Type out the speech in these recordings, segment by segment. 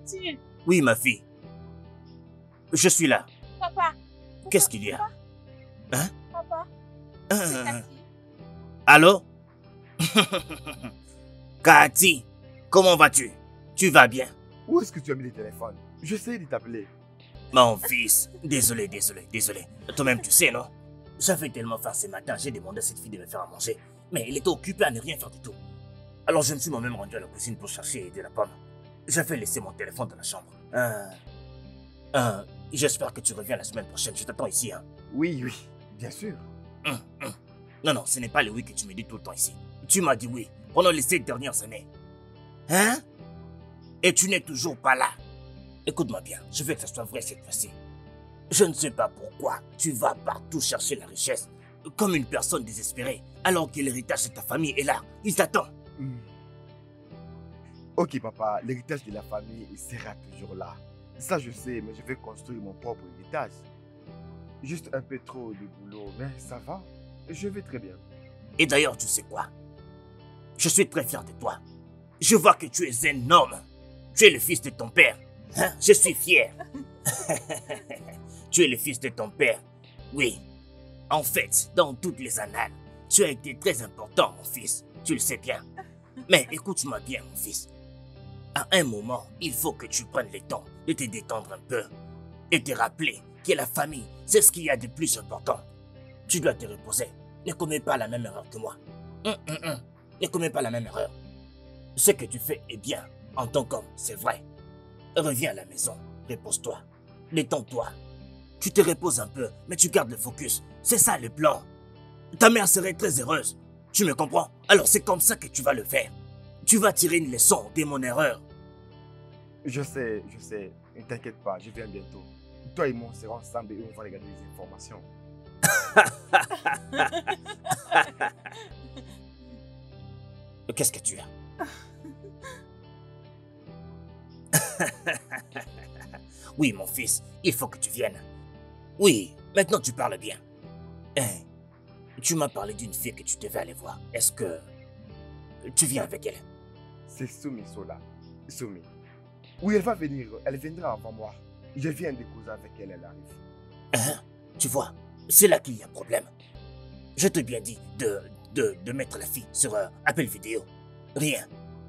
fais-tu? Oui, ma fille. Je suis là. Papa. Qu'est-ce qu'il y a? Hein? Papa. C'est Hein? Cathy. Allô? Cathy, comment vas-tu? Tu vas bien? Où est-ce que tu as mis le téléphone? J'essaie de t'appeler. Mon fils, désolé. Toi-même, tu sais, non? J'avais tellement faim ce matin, j'ai demandé à cette fille de me faire à manger. Mais elle était occupée à ne rien faire du tout. Alors je me suis moi-même rendu à la cuisine pour chercher de la pomme. J'avais laissé mon téléphone dans la chambre. J'espère que tu reviens la semaine prochaine. Je t'attends ici, hein. Oui, bien sûr. Non, ce n'est pas le oui que tu me dis tout le temps ici. Tu m'as dit oui pendant les 7 dernières années. Hein? Et tu n'es toujours pas là. Écoute-moi bien, je veux que ça soit vrai cette fois-ci. Je ne sais pas pourquoi tu vas partout chercher la richesse, comme une personne désespérée, alors que l'héritage de ta famille est là. Il t'attend. Ok, papa, l'héritage de la famille sera toujours là. Ça, je sais, mais je vais construire mon propre héritage. Juste un peu trop de boulot, mais ça va. Je vais très bien. Et d'ailleurs, tu sais quoi? Je suis très fier de toi. Je vois que tu es un homme. Tu es le fils de ton père. Hein? Je suis fier. Tu es le fils de ton père. Oui. En fait, dans toutes les annales, tu as été très important, mon fils. Tu le sais bien. Mais écoute-moi bien, mon fils. À un moment, il faut que tu prennes le temps de te détendre un peu et te rappeler que la famille, c'est ce qu'il y a de plus important. Tu dois te reposer. Ne commets pas la même erreur que moi. Ne commets pas la même erreur. Ce que tu fais est bien en tant qu'homme, c'est vrai. Reviens à la maison, repose-toi, détends-toi. Tu te reposes un peu, mais tu gardes le focus. C'est ça le plan. Ta mère serait très heureuse. Tu me comprends? Alors c'est comme ça que tu vas le faire. Tu vas tirer une leçon de mon erreur. Je sais. Ne t'inquiète pas, je viens bientôt. Toi et moi, on sera ensemble et on va regarder les informations. Qu'est-ce que tu as? Oui, mon fils, il faut que tu viennes. Oui, maintenant tu parles bien. Tu m'as parlé d'une fille que tu devais aller voir. Est-ce que tu viens avec elle? C'est Sumi Sola. Sumi. Oui, elle va venir. Elle viendra avant moi. Je viens de causer avec elle, elle arrive. Tu vois, c'est là qu'il y a problème. Je t'ai bien dit de mettre la fille sur appel vidéo. Rien.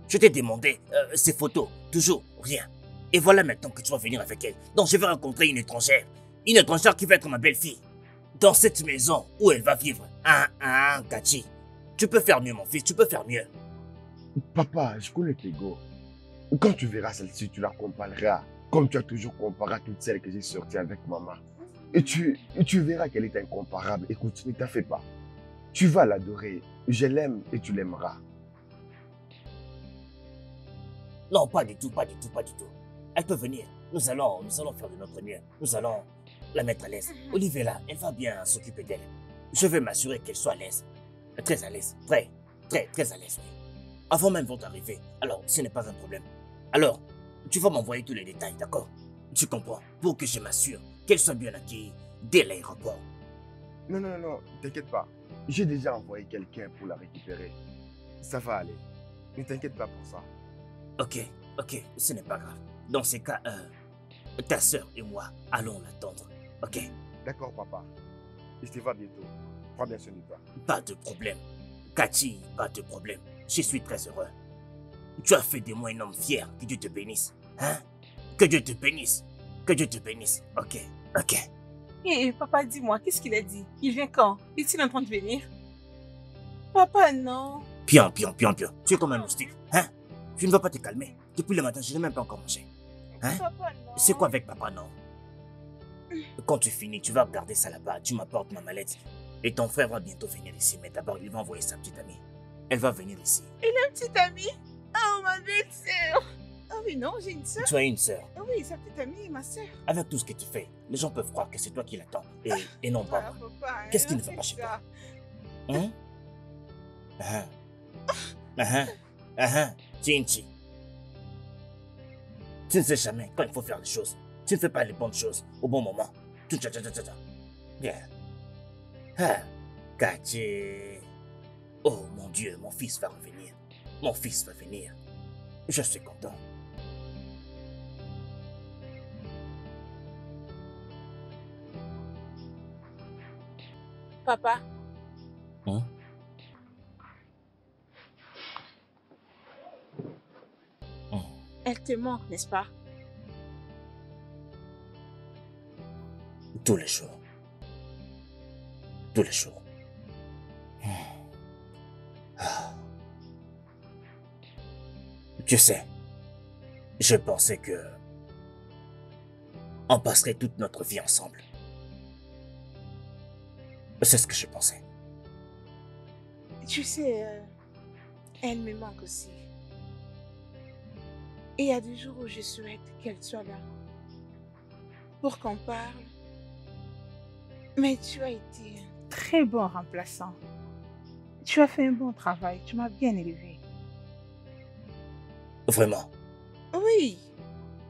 Je t'ai demandé ses photos. Toujours rien. Et voilà maintenant que tu vas venir avec elle. Donc je vais rencontrer une étrangère. Une étrangère qui va être ma belle-fille. Dans cette maison où elle va vivre. Kachi. Tu peux faire mieux, mon fils. Tu peux faire mieux. Papa, je connais tes go. Quand tu verras celle-ci, tu la compareras. Comme tu as toujours comparé à toutes celles que j'ai sorties avec maman. Et tu verras qu'elle est incomparable. Écoute, ne t'en fais pas. Tu vas l'adorer. Je l'aime et tu l'aimeras. Non, pas du tout. Elle peut venir. Nous allons faire de notre mieux. Nous allons la mettre à l'aise. Olivier là, elle va bien s'occuper d'elle. Je vais m'assurer qu'elle soit à l'aise. Très à l'aise. Très à l'aise, oui. Avant même votre arrivée. Alors, ce n'est pas un problème. Alors, tu vas m'envoyer tous les détails, d'accord? Tu comprends? Pour que je m'assure qu'elle soit bien accueillie dès l'aéroport. Non, t'inquiète pas. J'ai déjà envoyé quelqu'un pour la récupérer. Ça va aller. Ne t'inquiète pas pour ça. Ok, ce n'est pas grave. Dans ces cas, ta soeur et moi allons l'attendre, ok? D'accord, papa. Je te vois bientôt. Prends bien soin de toi. Pas de problème. Cathy, pas de problème. Je suis très heureux. Tu as fait de moi un homme fier. Que Dieu te bénisse. Hein? Que Dieu te bénisse. Que Dieu te bénisse. Ok. Et papa, dis-moi, qu'est-ce qu'il a dit? Il vient quand? Est-il en train de venir? Papa, non. Pion. Tu es comme un moustique. Hein? Tu ne vas pas te calmer. Depuis le matin, je n'ai même pas encore mangé. Hein? Papa, non. C'est quoi avec papa, non? Quand tu finis, tu vas regarder ça là-bas. Tu m'apportes ma mallette. Et ton frère va bientôt venir ici. Mais d'abord, il va envoyer sa petite amie. Elle va venir ici. Il a une petite amie? Oh, ma belle sœur. Ah oui, non, j'ai une sœur. Tu as une sœur. Ah oui, sa petite amie, ma sœur. Avec tout ce que tu fais, les gens peuvent croire que c'est toi qui l'attends. Et non pas moi. Papa, Qu'est-ce qui ne va pas chez toi? Hein? Tinchi. Tu ne sais jamais quand il faut faire les choses. Tu ne fais pas les bonnes choses au bon moment. Bien. Kachi. Oh mon Dieu, mon fils va revenir. Mon fils va venir. Je suis content. Papa, Hein? elle te manque, n'est-ce pas? Tous les jours. Tous les jours. Ah. Tu sais, je pensais que on passerait toute notre vie ensemble. C'est ce que je pensais. Tu sais, elle me manque aussi. Et il y a des jours où je souhaite qu'elle soit là pour qu'on parle. Mais tu as été un très bon remplaçant. Tu as fait un bon travail, tu m'as bien élevé. Vraiment, Oui.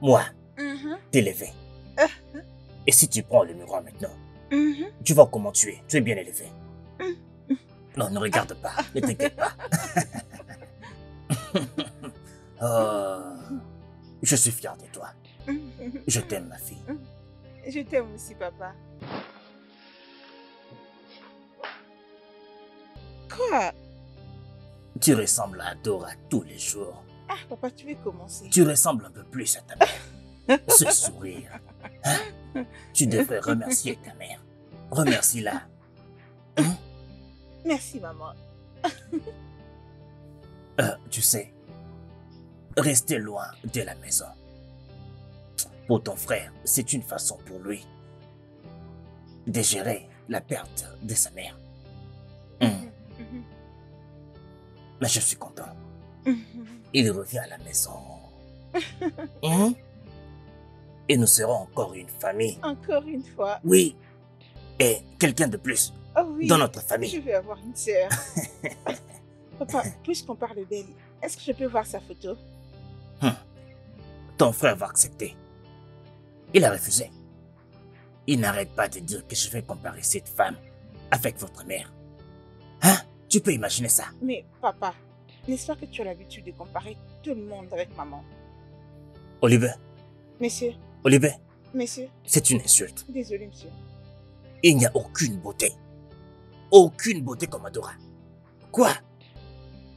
moi, Mhm. t'élever. Et si tu prends le miroir maintenant, Mhm. tu vois comment tu es. Tu es bien élevé. Mhm. Non, ne regarde pas. Ne t'inquiète pas. Oh, je suis fier de toi. Je t'aime, ma fille. Je t'aime aussi, papa. Quoi? Tu ressembles à Dora tous les jours. Ah, papa, tu veux commencer? Tu ressembles un peu plus à ta mère. Ce sourire. Hein? Tu devrais remercier ta mère. Remercie-la. Hein? Merci, maman. Tu sais, rester loin de la maison. Pour ton frère, c'est une façon pour lui de gérer la perte de sa mère. Mais je suis content. Il revient à la maison. Et nous serons encore une famille. Encore une fois. Oui. Et quelqu'un de plus Oh oui. dans notre famille. Je vais avoir une sœur. Papa, puisqu'on parle d'elle, est-ce que je peux voir sa photo? Ton frère va accepter. Il a refusé. Il n'arrête pas de dire que je vais comparer cette femme avec votre mère. Hein? Tu peux imaginer ça? Mais papa, n'est-ce pas que tu as l'habitude de comparer tout le monde avec maman? Olivier, Monsieur, Olivier, monsieur, c'est une insulte. désolé monsieur. Il n'y a aucune beauté. Aucune beauté comme Adora. Quoi?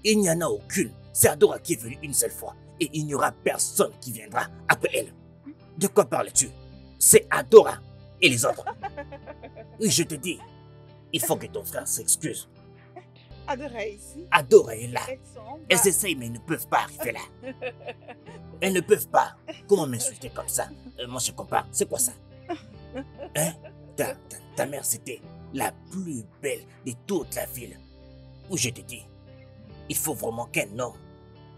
Il n'y en a aucune. C'est Adora qui est venue une seule fois. Et il n'y aura personne qui viendra après elle. De quoi parles-tu? C'est Adora et les autres. Oui, je te dis. Il faut que ton frère s'excuse. Adora est ici. Adora est là. Elles sont en bas. Elles essayent, mais elles ne peuvent pas arriver là. Elles ne peuvent pas. Comment m'insulter comme ça? Moi, je compare. C'est quoi ça? Hein? Ta mère, c'était la plus belle de toute la ville. Où je te dis, il faut vraiment qu'un homme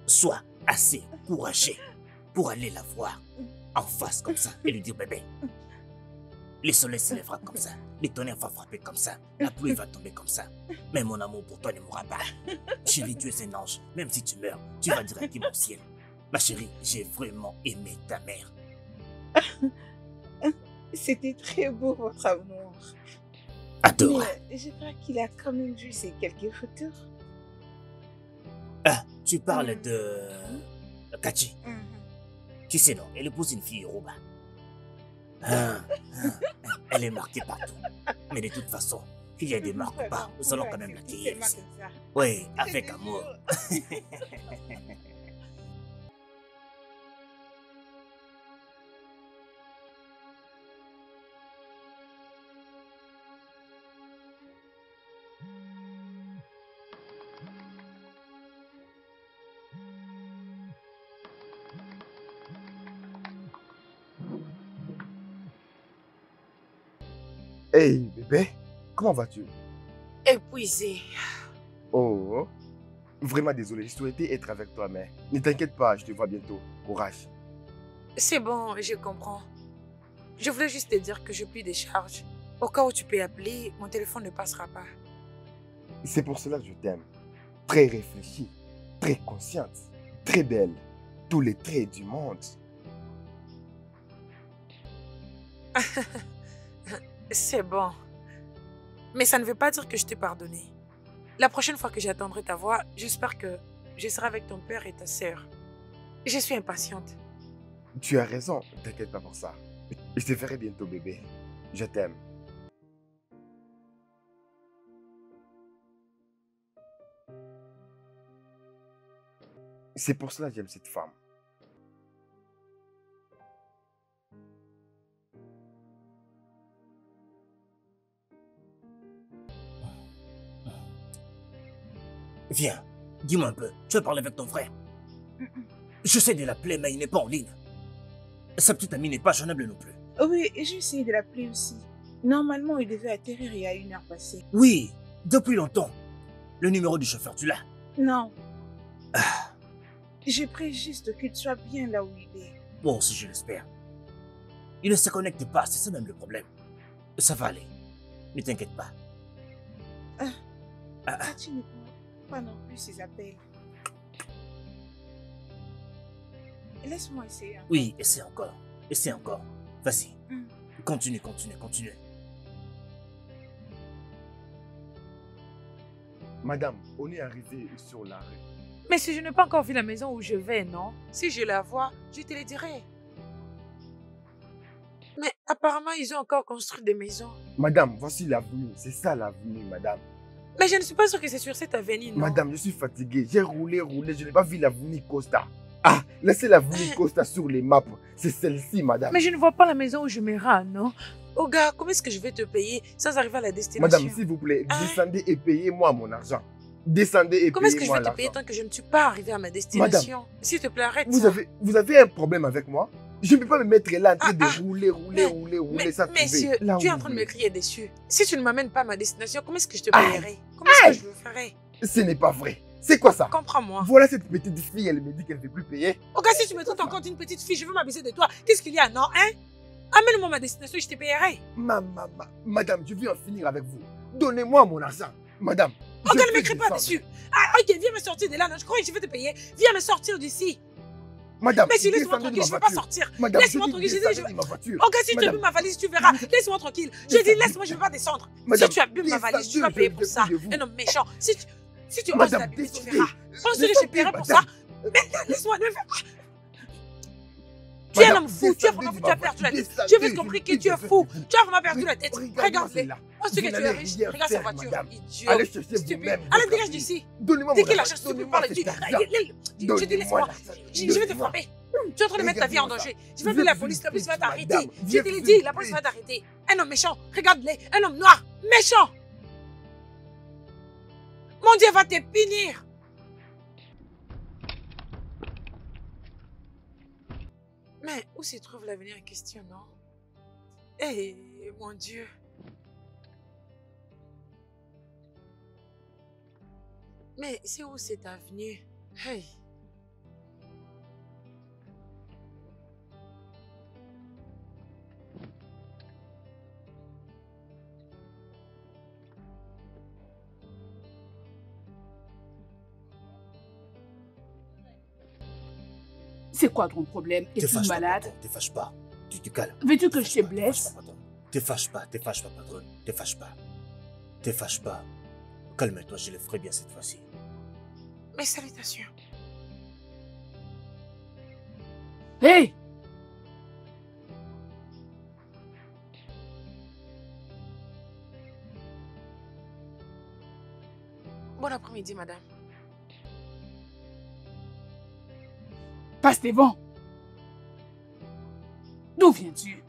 soit assez courageux pour aller la voir en face comme ça et lui dire bébé. Le soleil se lèvera comme ça, le tonnerre va frapper comme ça, la pluie va tomber comme ça. Mais mon amour pour toi ne mourra pas. Chérie, tu es un ange. Même si tu meurs, tu vas directement au ciel. Ma chérie, j'ai vraiment aimé ta mère. C'était très beau votre amour. Adora. Mais je crois qu'il a quand même vu ces quelques photos. Ah, tu parles de Kachi. Tu sais non, elle épouse une fille Yoruba. Elle est marquée partout. Mais de toute façon, qu'il y ait des marques ou pas, nous allons quand même la cueillir ici. Oui, avec amour. Hey bébé, comment vas-tu? Épuisé. Oh, vraiment désolé, je souhaitais être avec toi, mais ne t'inquiète pas, je te vois bientôt. Courage. C'est bon, je comprends. Je voulais juste te dire que je plus de charge. Au cas où tu peux appeler, mon téléphone ne passera pas. C'est pour cela que je t'aime. Très réfléchie, très consciente, très belle. Tous les traits du monde. C'est bon. Mais ça ne veut pas dire que je t'ai pardonné. La prochaine fois que j'attendrai ta voix, j'espère que je serai avec ton père et ta sœur. Je suis impatiente. Tu as raison, ne t'inquiète pas pour ça. Je te verrai bientôt, bébé. Je t'aime. C'est pour cela que j'aime cette femme. Viens, dis-moi un peu, tu as parlé avec ton frère? J'essaie de l'appeler, mais il n'est pas en ligne. Sa petite amie n'est pas joignable non plus. Oui, j'ai essayé de l'appeler aussi. Normalement, il devait atterrir il y a 1 heure passée. Oui, depuis longtemps. Le numéro du chauffeur, tu l'as? Non. Je prie juste qu'il soit bien là où il est. Moi aussi, je l'espère. Il ne se connecte pas, c'est ça même le problème. Ça va aller. Ne t'inquiète pas. Tu ne prends pas non plus ses appels. Laisse-moi essayer. Encore. Oui, essaie encore. Essaie encore. Vas-y. Continue. Madame, on est arrivé sur l'arrêt. Mais si je n'ai pas encore vu la maison où je vais, non? Si je la vois, je te le dirai. Mais apparemment, ils ont encore construit des maisons. Madame, voici l'avenue. C'est ça l'avenue, madame. Mais je ne suis pas sûre que c'est sur cette avenue, non? Madame, je suis fatigué. J'ai roulé. Je n'ai pas vu l'avenue Costa. Ah, laissez l'avenue Costa sur les maps. C'est celle-ci, madame. Mais je ne vois pas la maison où je me rends, non? Oh gars, comment est-ce que je vais te payer sans arriver à la destination? Madame, s'il vous plaît, descendez et payez-moi mon argent. Descendez et comment est-ce que je payez-moi vais te payer tant que je ne suis pas arrivé à ma destination? S'il te plaît, arrête ça. Vous avez un problème avec moi? Je ne peux pas me mettre là en train de rouler sans trouver. Messieurs, Là tu es où en train de vous me crier dessus. Si tu ne m'amènes pas à ma destination, comment est-ce que je te payerai? Comment est-ce que je le ferai? Ce n'est pas vrai. C'est quoi ça? Comprends-moi. Voilà cette petite fille, elle me dit qu'elle ne veut plus payer. Oh gars, si tu me traites encore d'une petite fille, je veux m'abuser de toi. Qu'est-ce qu'il y a, non, hein? Amène-moi à ma destination et je te payerai. Madame, je veux en finir avec vous. Donnez-moi mon argent. Madame. Oh gars, ne m'écris pas dessus. Ah, ok, viens me sortir de là. Non, je crois que je vais te payer. Viens me sortir d'ici. Madame, mais si laisse-moi tranquille, je ne veux pas sortir. Laisse-moi tranquille, je dis, ma voiture. Oh gars, si tu abîmes ma valise, tu verras. Laisse-moi tranquille. Je dis, laisse-moi, je ne veux pas descendre. Si tu abîmes ma valise, tu vas payer pour ça. Un homme méchant. Si tu oses l'abîmer, tu verras. Pense que je paierai pour ça. Maintenant, laisse-moi. Tu es un homme fou, tu as vraiment fou, tu as perdu la tête. J'ai vite compris que tu es fou. Tu as vraiment perdu la tête. Regarde-les. Pense que tu es riche. Regarde sa voiture. Idiot. Allez chercher vous-même. Allez, dégage d'ici. Donnez-moi mon argent. Dès qu'il a cherché, tu peux parler. Je dis, laisse-moi. Je vais te frapper. Tu es en train de mettre ta vie en danger. Je vais appeler la police va t'arrêter. Je te l'ai dit, la police va t'arrêter. Un homme méchant, regarde-les. Un homme noir, méchant. Mon Dieu va te punir. Mais où se trouve l'avenir en question, non? Eh, mon Dieu. Mais c'est où cette avenue? Hey. C'est quoi ton problème? Es-tu malade? Te fâche pas. Tu te calmes. Veux-tu que je te blesse? Te fâche pas, patronne. Te fâche pas. Te fâche pas. Calme-toi, je le ferai bien cette fois-ci. Mes salutations. Hey! Bon après-midi, madame. Passe devant. D'où viens-tu?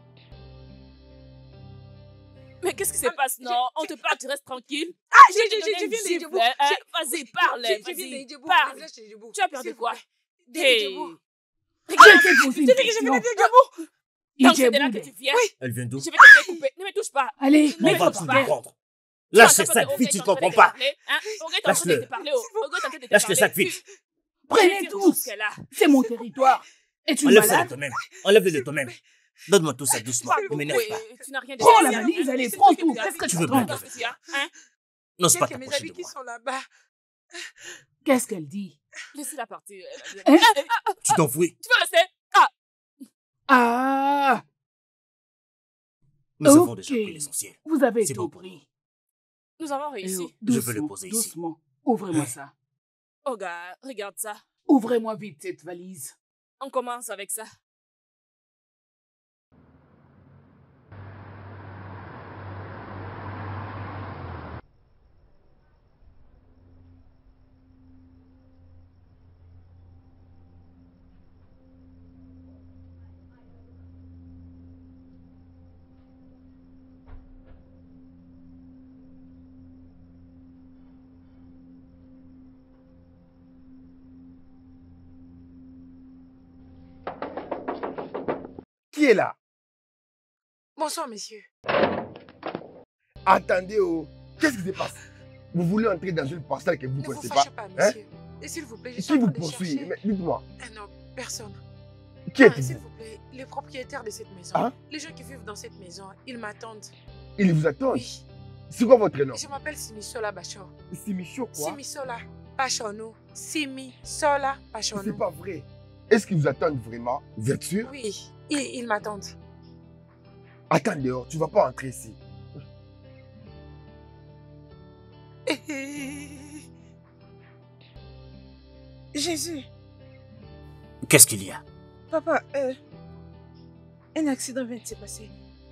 Mais qu'est-ce qui se passe, non? On te parle, tu restes tranquille. Ah, je viens de Djibou. Vas-y, parle. Vas-y, parle. Tu as peur de quoi? Hey. Je t'ai posé une question. Donc c'est de là que tu viens? Oui. Elle vient d'où? Je vais te couper. Ne me touche pas. Allez, on va tout comprendre. Lâche cette fille, tu ne comprends pas. Lâche-le. Lâche-le, cette fille. Prenez tous. C'est mon territoire. Es-tu malade? Enlève-le de toi-même. Donne-moi tout ça doucement. Ne m'énerve pas. Prends la valise, allez, prends tout. Qu'est-ce que tu veux bien? Non, c'est pas ta mes prochaine amis de qui moi. sont là-bas. Qu'est-ce qu'elle dit? Laissez-la partir. Tu t'enfuis. Tu veux rester? Ah! Nous avons déjà pris l'essentiel. Vous avez tout pris. Nous avons réussi. Je veux le poser ici. Doucement. Ouvrez-moi ça. Oh gars, regarde ça. Ouvrez-moi vite cette valise. On commence avec ça. Qui est là? Bonsoir, monsieur. Attendez, oh. Qu'est-ce qui se passe? Vous voulez entrer dans une parcelle que vous ne connaissez pas? Ne vous fâchez pas, monsieur. Et s'il vous plaît, je suis Qui en vous train de poursuit? chercher... Dites-moi. Non, personne. Qui êtes-vous? S'il vous plaît, les propriétaires de cette maison, Hein? les gens qui vivent dans cette maison, ils m'attendent. Ils vous attendent? Oui. C'est quoi votre nom? Je m'appelle Simisola Bachor. Simicho quoi? Simisola Pachono. Simisola Pachono. C'est pas vrai. Est-ce qu'ils vous attendent vraiment? Vous êtes sûr? Oui, ils m'attendent. Attends dehors, tu vas pas entrer ici. Jésus. Qu'est-ce qu'il y a? Papa, un accident vient de se passer.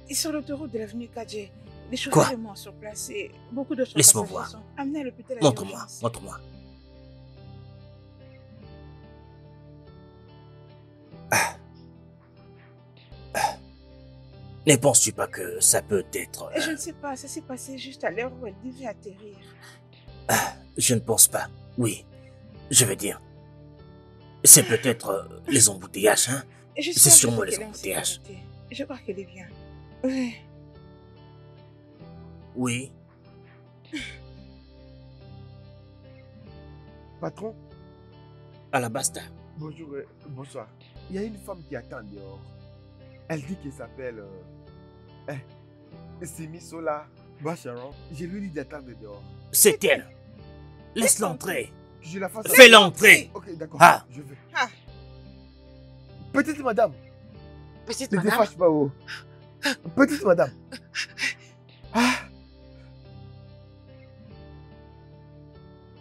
Et sur l'autoroute de l'avenue Kadje, les chauffeurs et moi sur place et beaucoup d'autres Laisse-moi passagers voir. sont amenés à l'hôpital. Montre-moi, montre-moi. Ne penses-tu pas que ça peut être... Je ne sais pas, ça s'est passé juste à l'heure où elle devait atterrir. Je ne pense pas. Oui, je veux dire. C'est peut-être les embouteillages, hein? C'est sûrement les embouteillages. Je crois qu'elle est bien. Oui. Oui. Patron? À la basta. Bonjour, bonsoir. Il y a une femme qui attend dehors. Elle dit qu'elle s'appelle... Simisola Bacharon. Je lui dis d'attendre dehors. C'est elle. Laisse-la entrer. Que je la fasse... Fais-la entrer. Ok, d'accord. Ah. Je vais. Ah. Petite madame. Petite Ne te madame. fâche pas, oh. Petite madame. Ah.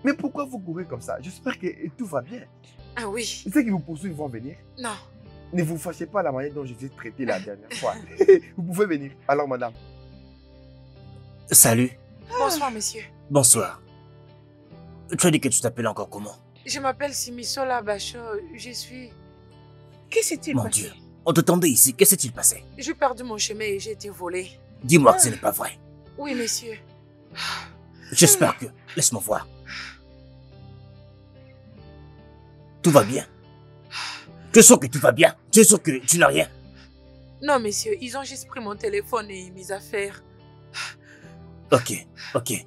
Mais pourquoi vous courez comme ça? J'espère que tout va bien. Ah oui. Ceux qui vous poursuivent vont venir. Non. Ne vous fâchez pas la manière dont je vous ai traité la dernière fois. Vous pouvez venir. Alors, madame. Salut. Bonsoir, monsieur. Bonsoir. Tu as dit que tu t'appelles encore comment? Je m'appelle Simisola Bachor. Je suis... Qu'est-ce qui s'est Mon passé? Dieu. On t'attendait ici. Qu'est-ce qui s'est passé? J'ai perdu mon chemin et j'ai été volée. Dis-moi que ce n'est pas vrai. Oui, monsieur. J'espère que... Laisse-moi voir. Tout va bien. Tu es sûr que tout va bien? Tu es sûr que tu n'as rien? Non, monsieur. Ils ont juste pris mon téléphone et mes affaires. Ok, ok.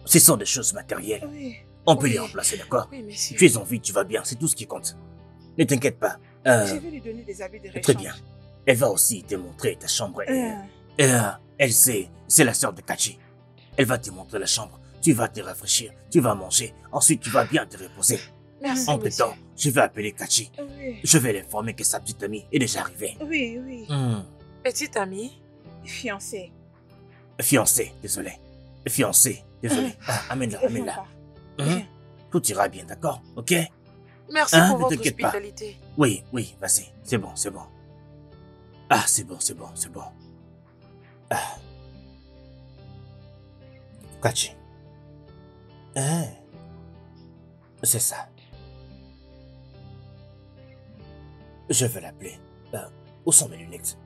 Ce sont des choses matérielles. Oui. On peut Oui. les remplacer, d'accord? Oui, monsieur. Tu es en vie, tu vas bien, c'est tout ce qui compte. Ne t'inquiète pas. Je vais lui donner des habits de rechange. Très bien. Elle va aussi te montrer ta chambre. Elle c'est la sœur de Kachi. Elle va te montrer la chambre. Tu vas te rafraîchir, tu vas manger. Ensuite, tu vas bien te reposer. Merci, Entre monsieur. temps, je vais appeler Kachi. Oui. Je vais l'informer que sa petite amie est déjà arrivée. Oui, oui. Petite amie. Fiancée. Fiancée, désolé. Fiancée, désolé. Amène-la, amène-la. Viens. Tout ira bien, d'accord? Ok? Merci Hein, pour ne votre t'inquiète pas. hospitalité. Oui, oui, vas-y. C'est bon, c'est bon. Ah, c'est bon, c'est bon, c'est bon. Ah. Kachi. Hein? C'est ça. Je vais l'appeler. Où sont mes lunettes?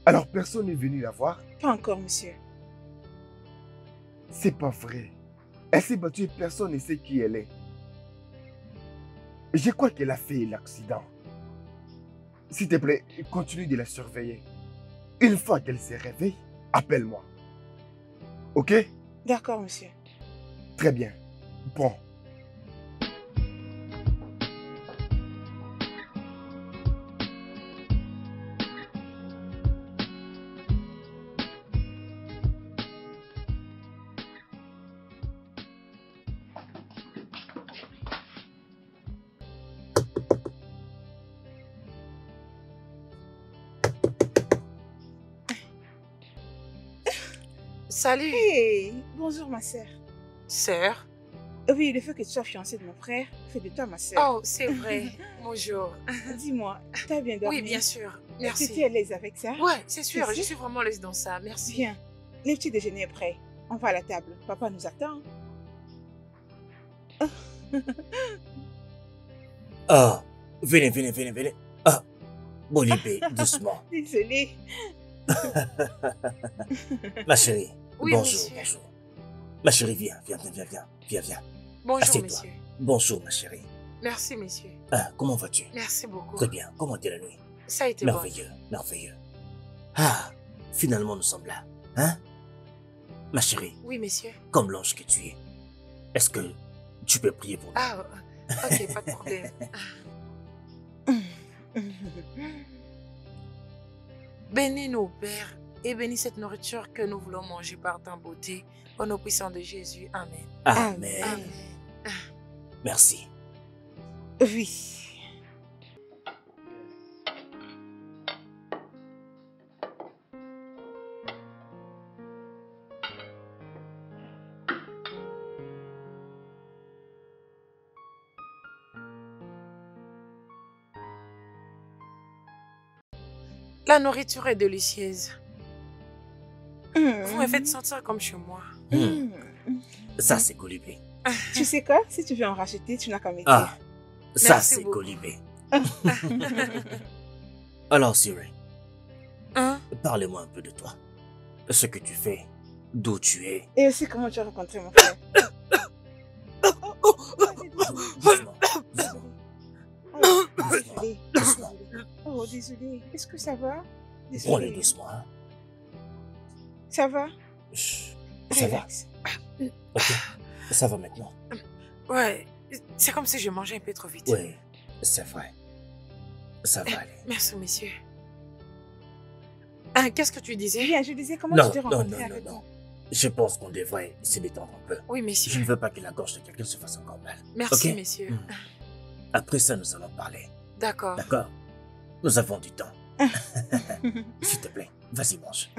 Alors, personne n'est venu la voir? Pas encore, monsieur. C'est pas vrai. Elle s'est battue et personne ne sait qui elle est. Je crois qu'elle a fait l'accident. S'il te plaît, continue de la surveiller. Une fois qu'elle se réveille, appelle-moi. Ok? D'accord, monsieur. Très bien. Bon. Salut. Hey, bonjour ma sœur. Sœur. Oui, le fait que tu sois fiancée de mon frère fait de toi ma sœur. Oh, c'est vrai. Bonjour. Dis-moi, t'as bien dormi? Oui, bien sûr. Tu Merci. es à l'aise avec ça? Ouais, c'est sûr. C'est Je sûr? suis vraiment à l'aise dans ça. Merci. Viens, le petit déjeuner est prêt. On va à la table. Papa nous attend. Ah, venez, venez, venez, venez. Ah, Bolibé, doucement. Désolée. Ma chérie, Oui, bonjour, monsieur. bonjour. Ma chérie, viens. Bonjour, Assieds-toi. monsieur. Bonjour, ma chérie. Merci, monsieur. Ah, comment vas-tu? Merci beaucoup. Très bien. Comment était la nuit? Ça a été bon. Merveilleux. Ah, finalement, nous sommes là. Hein? Ma chérie, Oui, monsieur. comme l'ange que tu es, est-ce que tu peux prier pour nous? Ah, ok, pas de problème. Bénis-nous, Père, et bénis cette nourriture que nous voulons manger par ta beauté. Au nom puissant de Jésus. Amen. Amen. Amen. Merci. Oui. La nourriture est délicieuse. Vous me faites sentir comme chez moi. Ça, c'est Colibé. Tu sais quoi? Si tu veux en racheter, tu n'as qu'à me dire. Ah, ça, Merci c'est beaucoup. Colibé. Alors, Siri, Hein? parlez-moi un peu de toi. Ce que tu fais, d'où tu es. Et aussi comment tu as rencontré mon frère. Doucement. Désolée. Doucement. Oh, désolée. Est-ce que ça va? Prends-le doucement. Hein. Ça va? Chut. Ça va. Relax. Ok. Ça va maintenant. Ouais, c'est comme si je mangeais un peu trop vite. Oui, c'est vrai. Ça va aller. Merci, monsieur. Hein, qu'est-ce que tu disais? Bien, je disais comment Non, tu t'es non, rencontré non, avec non, moi. Je pense qu'on devrait se détendre un peu. Oui, Je monsieur. ne veux pas que la gorge de quelqu'un se fasse encore mal. Merci, Ok? monsieur. Hmm. Après ça, nous allons parler. D'accord. D'accord? Nous avons du temps. S'il te plaît, vas-y, mange.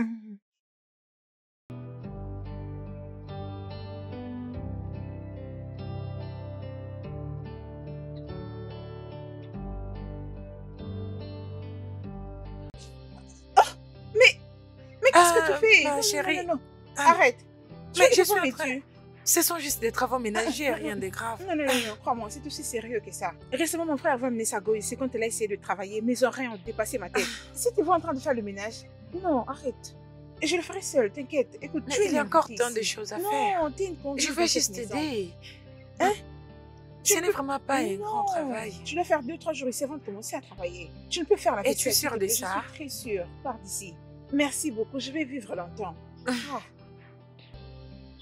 Mais qu'est-ce que tu fais? Ma Non, non, chérie. non, non. Ah, Arrête. mais Tu je es suis en mais train- tu- Ce sont juste des travaux ménagers, rien de grave. Non, non, non, non, crois-moi, c'est aussi sérieux que ça. Récemment, mon frère avait amené sa go ici quand elle a essayé de travailler. Mes oreilles ont dépassé ma tête. Si tu vois en train de faire le ménage, non, arrête. Je le ferai seul, t'inquiète. Écoute, Mais tu es il y a une encore petite tant de ici. choses à faire. Non, t'es une conduite Je de veux cette juste maison. t'aider. Hein? Ce Tu n'est peux- vraiment pas un Non, grand travail. Tu dois faire 2-3 jours ici avant de commencer à travailler. Tu ne peux faire la Es-tu vaisselle, sûre s'il te de plaît, ça? Je suis très sûre. Pars d'ici. Merci beaucoup, je vais vivre longtemps. Ah.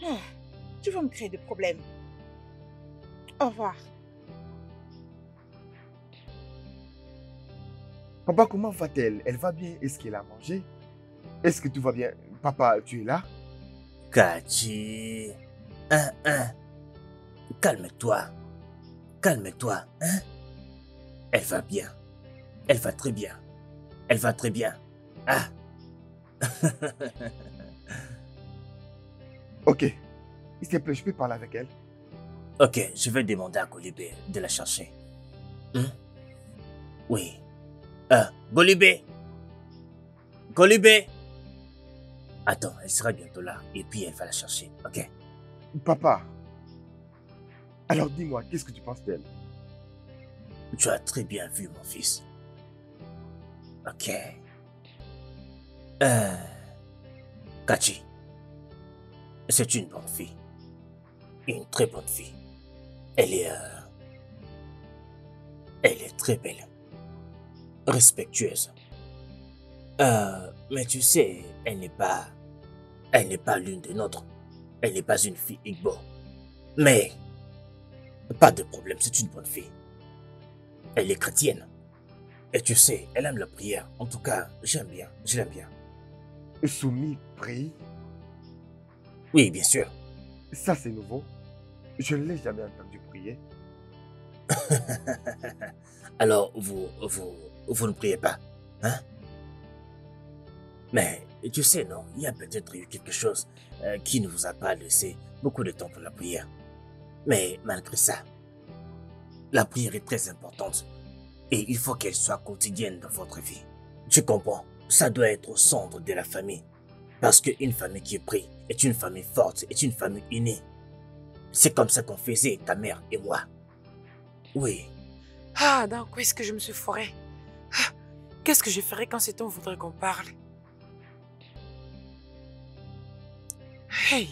Ah. Tu vas me créer des problèmes. Au revoir. Papa, comment va-t-elle? Elle va bien? Est-ce qu'elle a mangé? Est-ce que tout va bien? Papa, tu es là? Kachi. Calme-toi. Calme-toi, hein? Elle va bien. Elle va très bien. Elle va très bien. Ah. Ok. S'il te plaît, je peux parler avec elle? Ok, je vais demander à Golibé de la chercher. Hein? Oui. Golibé. Golibé. Attends, elle sera bientôt là et puis elle va la chercher, ok? Papa. Alors dis-moi, qu'est-ce que tu penses d'elle? Tu as très bien vu, mon fils. Ok. Kachi. C'est une bonne fille. Une très bonne fille. Elle est très belle. Respectueuse. Mais tu sais, elle n'est pas l'une des nôtres. Elle n'est pas une fille Igbo. Mais, pas de problème, c'est une bonne fille. Elle est chrétienne. Et tu sais, elle aime la prière. En tout cas, j'aime bien, je l'aime bien. Soumis prie? Oui, bien sûr. Ça, c'est nouveau. Je ne l'ai jamais entendu prier. Alors, vous ne priez pas, hein? Mais, tu sais, non, il y a peut-être eu quelque chose qui ne vous a pas laissé beaucoup de temps pour la prière. Mais malgré ça, la prière est très importante et il faut qu'elle soit quotidienne dans votre vie. Tu comprends? Ça doit être au centre de la famille. Parce qu'une famille qui prie est une famille forte, est une famille unie. C'est comme ça qu'on faisait, ta mère et moi. Oui. Ah, dans quoi est-ce que je me suis fourrée? Ah, qu'est-ce que je ferais quand cet homme voudrait qu'on parle? Hey,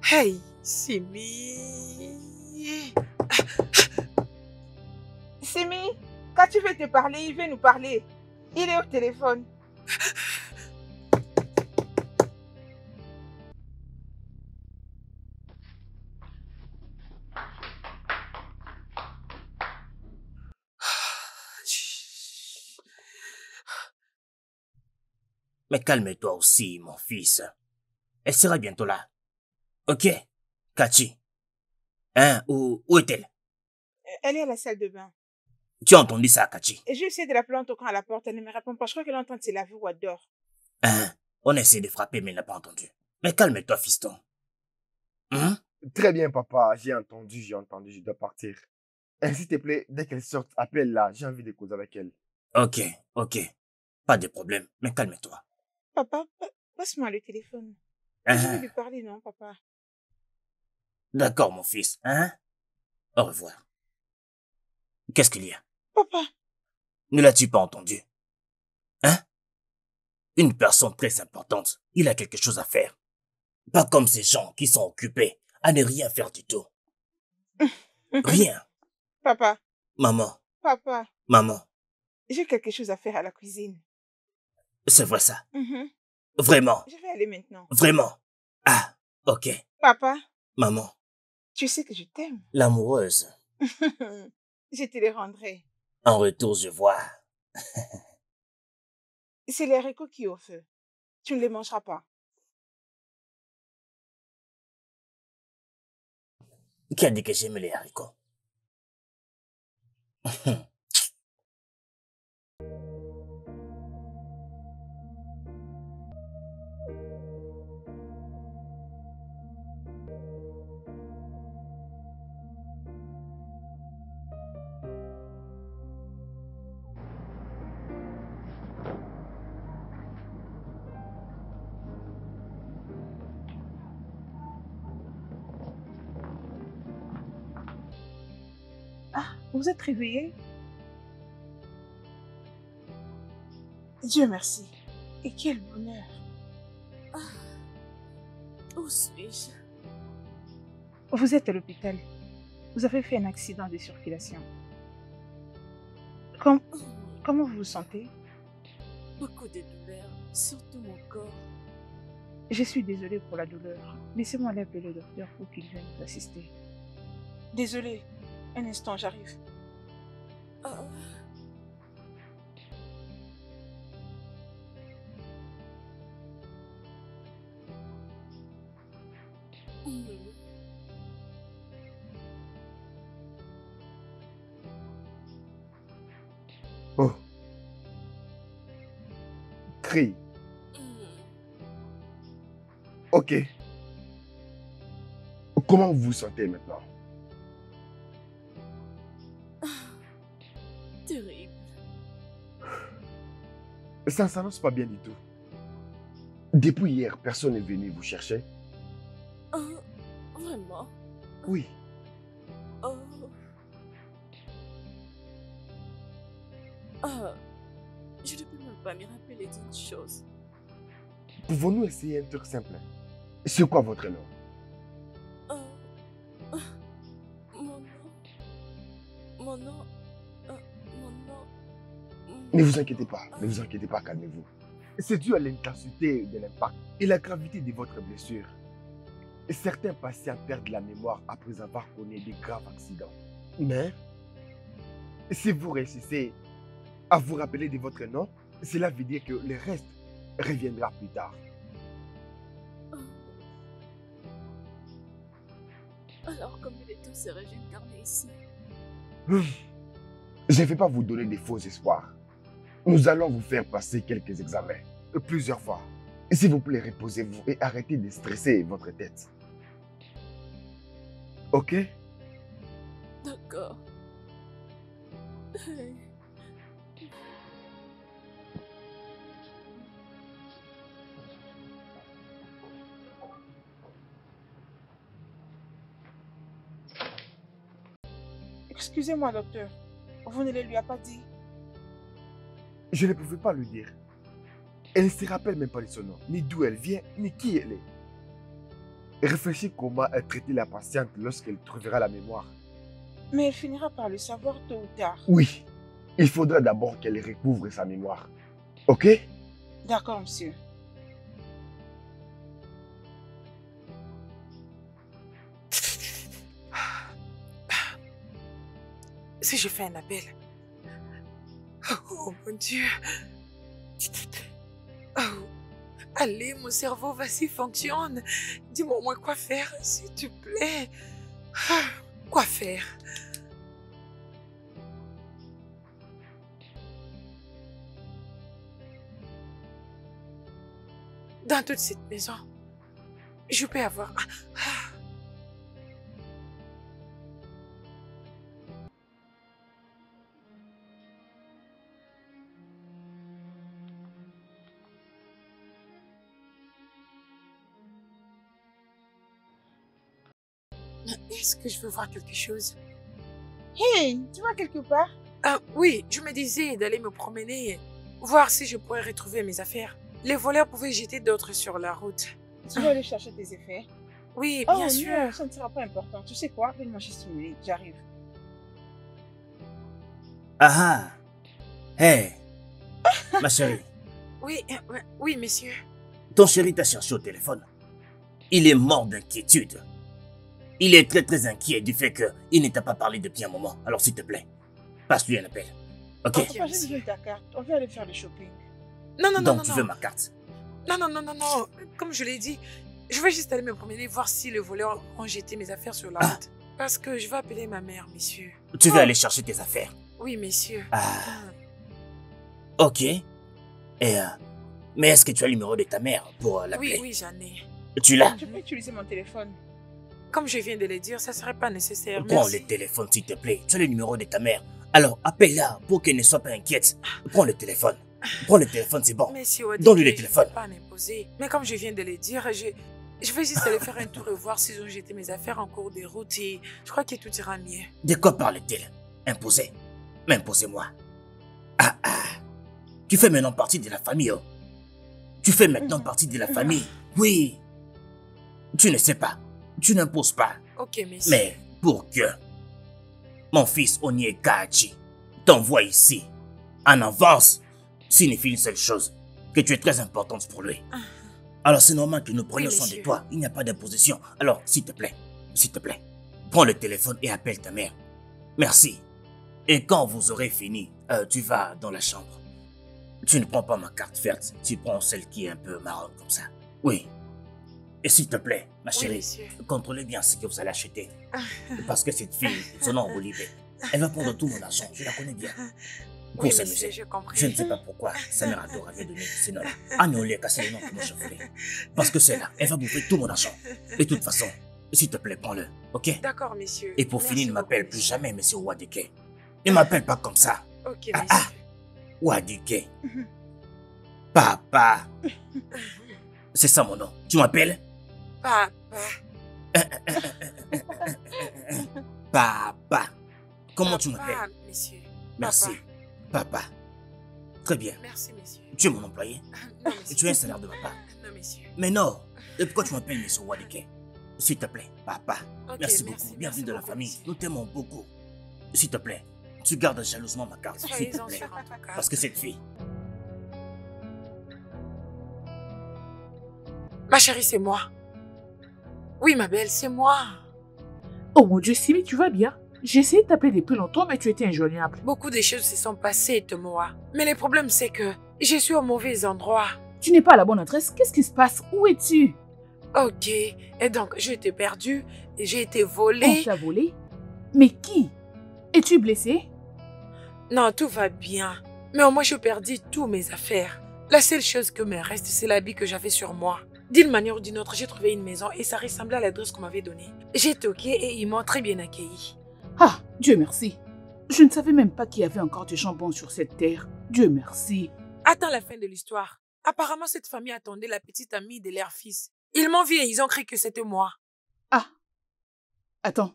hey, Simi. Simi, quand tu veux te parler, il veut nous parler. Il est au téléphone. Mais calme-toi aussi, mon fils. Elle sera bientôt là. Ok, Cathy. Hein, où est-elle? Elle est à la salle de bain. Tu as entendu ça, Cathy? J'ai essayé de l'appeler en toquant à la porte, elle ne me répond pas. Je crois qu'elle est en train de se laver ou elle dort. Hein, on essaie de frapper, mais elle n'a pas entendu. Mais calme-toi, fiston. Hein? Très bien, papa. J'ai entendu, je dois partir. S'il te plaît, dès qu'elle sort, appelle-la. J'ai envie de causer avec elle. Ok. Pas de problème, mais calme-toi. Papa, passe-moi le téléphone. Je vais lui parler, non, papa? D'accord, mon fils, hein? Au revoir. Qu'est-ce qu'il y a? Papa. Ne l'as-tu pas entendu? Hein? Une personne très importante, il a quelque chose à faire. Pas comme ces gens qui sont occupés à ne rien faire du tout. Rien. Papa. Maman. Papa. Maman. J'ai quelque chose à faire à la cuisine. C'est vrai ça? Vraiment? Je vais aller maintenant. Vraiment? Ah, ok. Papa. Maman. Tu sais que je t'aime. L'amoureuse. Je te les rendrai. En retour, je vois. C'est les haricots qui au feu. Tu ne les mangeras pas. Qui a dit que j'aime les haricots? Vous êtes réveillé? Dieu merci. Et quel bonheur. Où suis-je? Vous êtes à l'hôpital. Vous avez fait un accident de circulation. Comment vous vous sentez? Beaucoup de douleur, surtout mon corps. Je suis désolée pour la douleur. Laissez-moi aller appeler le docteur pour qu'il vienne vous assister. Désolée. Un instant, j'arrive. Oh. Crie. Ok. Comment vous vous sentez maintenant? Terrible. Ça ne s'annonce pas bien du tout. Depuis hier, personne n'est venu vous chercher? Vraiment? Oui. Je ne peux même pas me rappeler d'une chose. Pouvons-nous essayer un truc simple? C'est quoi votre nom? Mon nom. Ne vous inquiétez pas, calmez-vous. C'est dû à l'intensité de l'impact et la gravité de votre blessure. Certains patients perdent la mémoire après avoir connu de graves accidents. Mais, si vous réussissez à vous rappeler de votre nom, cela veut dire que le reste reviendra plus tard. Alors, comment le tout serait incarné ici? Je ne vais pas vous donner de faux espoirs. Nous allons vous faire passer quelques examens, plusieurs fois. S'il vous plaît, reposez-vous et arrêtez de stresser votre tête. Ok? D'accord. Excusez-moi, docteur. Vous ne le lui avez pas dit? Je ne pouvais pas lui dire. Elle ne se rappelle même pas de son nom, ni d'où elle vient, ni qui elle est. Réfléchis comment traiter la patiente lorsqu'elle trouvera la mémoire. Mais elle finira par le savoir tôt ou tard. Oui, il faudra d'abord qu'elle recouvre sa mémoire. Ok? D'accord, monsieur. Si je fais un appel. Oh mon Dieu. Oh. Allez, mon cerveau, vas-y, fonctionne. Dis-moi au moins quoi faire, s'il te plaît. Quoi faire? Dans toute cette maison, je peux avoir... Est-ce que je veux voir quelque chose? Hey, tu vas quelque part? Oui, je me disais d'aller me promener, voir si je pourrais retrouver mes affaires. Les voleurs pouvaient jeter d'autres sur la route. Tu vas aller chercher tes effets? Oui, bien sûr. Non, ça ne sera pas important. Tu sais quoi? Donne-moi juste une minute, j'arrive. Ah ah. Hey, ma chérie. Oui, monsieur. Ton chéri t'a cherché au téléphone. Il est mort d'inquiétude. Il est très inquiet du fait qu'il ne t'a pas parlé depuis un moment. Alors s'il te plaît, passe-lui un appel. Ok? Papa, j'ai besoin de ta carte. On va aller faire le shopping. Non. Tu veux ma carte? Non. Comme je l'ai dit, je vais juste aller me promener, voir si les voleurs ont jeté mes affaires sur la route. Parce que je vais appeler ma mère, monsieur. Tu veux aller chercher tes affaires? Oui, monsieur. Ok. Mais est-ce que tu as le numéro de ta mère pour l'appeler? Oui, j'en ai. Tu l'as? Je peux utiliser mon téléphone. Comme je viens de le dire, ça ne serait pas nécessaire. Prends le téléphone, s'il te plaît. Tu as le numéro de ta mère. Alors, appelle-la pour qu'elle ne soit pas inquiète. Prends le téléphone. Prends le téléphone, c'est bon. Donne-lui le téléphone. Je ne peux pas m'imposer. Mais comme je viens de le dire, je vais juste aller faire un tour et voir s'ils ont jeté mes affaires en cours de route et je crois que tout ira mieux. De quoi parle-t-elle? Imposer? Mais imposez-moi. Tu fais maintenant partie de la famille, oh. Tu fais maintenant partie de la famille. Oui. Tu ne sais pas. Tu n'imposes pas. Ok, monsieur. Mais pour que mon fils Onyekachi t'envoie ici, en avance, signifie une seule chose, que tu es très importante pour lui. Alors c'est normal que nous prenions soin de toi. Il n'y a pas d'imposition. Alors, s'il te plaît, prends le téléphone et appelle ta mère. Merci. Et quand vous aurez fini, tu vas dans la chambre. Tu ne prends pas ma carte verte, tu prends celle qui est un peu marron comme ça. Oui. Et s'il te plaît, ma chérie, contrôlez bien ce que vous allez acheter. Parce que cette fille, son nom Olivier, elle va prendre tout mon argent, je la connais bien. Pour s'amuser. Je ne sais pas pourquoi sa mère adore avait donné ce nom. Agnolé, cassé le nom que moi je voulais. Parce que c'est là, elle va bouffer tout mon argent. Et de toute façon, s'il te plaît, prends-le, ok? D'accord, monsieur. Et pour finir, ne m'appelle plus jamais monsieur Wadike. Ne m'appelle pas comme ça. Ok, monsieur. Wadike. Papa. C'est ça mon nom. Tu m'appelles? Papa. Papa. Comment tu m'appelles? Papa, monsieur. Merci. Papa. Très bien. Merci, monsieur. Tu es mon employé? Non, monsieur. Tu as un salaire de papa? Non, monsieur. Mais non. Et pourquoi tu m'appelles monsieur Wadike? S'il te plaît, papa. Okay, merci beaucoup. Bienvenue dans la famille. Monsieur. Nous t'aimons beaucoup. S'il te plaît, tu gardes jalousement ma carte. S'il te plaît. Parce que cette fille... Ma chérie, c'est moi. Oui, ma belle, c'est moi. Oh mon Dieu, Simi, tu vas bien? J'ai essayé de t'appeler depuis longtemps, mais tu étais injoignable. Beaucoup de choses se sont passées de moi. Mais le problème, c'est que je suis au mauvais endroit. Tu n'es pas à la bonne adresse. Qu'est-ce qui se passe? Où es-tu? Ok. Et donc, j'ai été perdue. J'ai été volée. On t'a volé? Mais qui? Es-tu blessée? Non, tout va bien. Mais au moins, j'ai perdu tous mes affaires. La seule chose que me reste, c'est l'habit que j'avais sur moi. D'une manière ou d'une autre, j'ai trouvé une maison et ça ressemblait à l'adresse qu'on m'avait donnée. J'ai toqué et ils m'ont très bien accueilli. Ah, Dieu merci. Je ne savais même pas qu'il y avait encore du jambon sur cette terre. Dieu merci. Attends la fin de l'histoire. Apparemment, cette famille attendait la petite amie de leur fils. Ils m'ont vu et ils ont cru que c'était moi. Ah. Attends.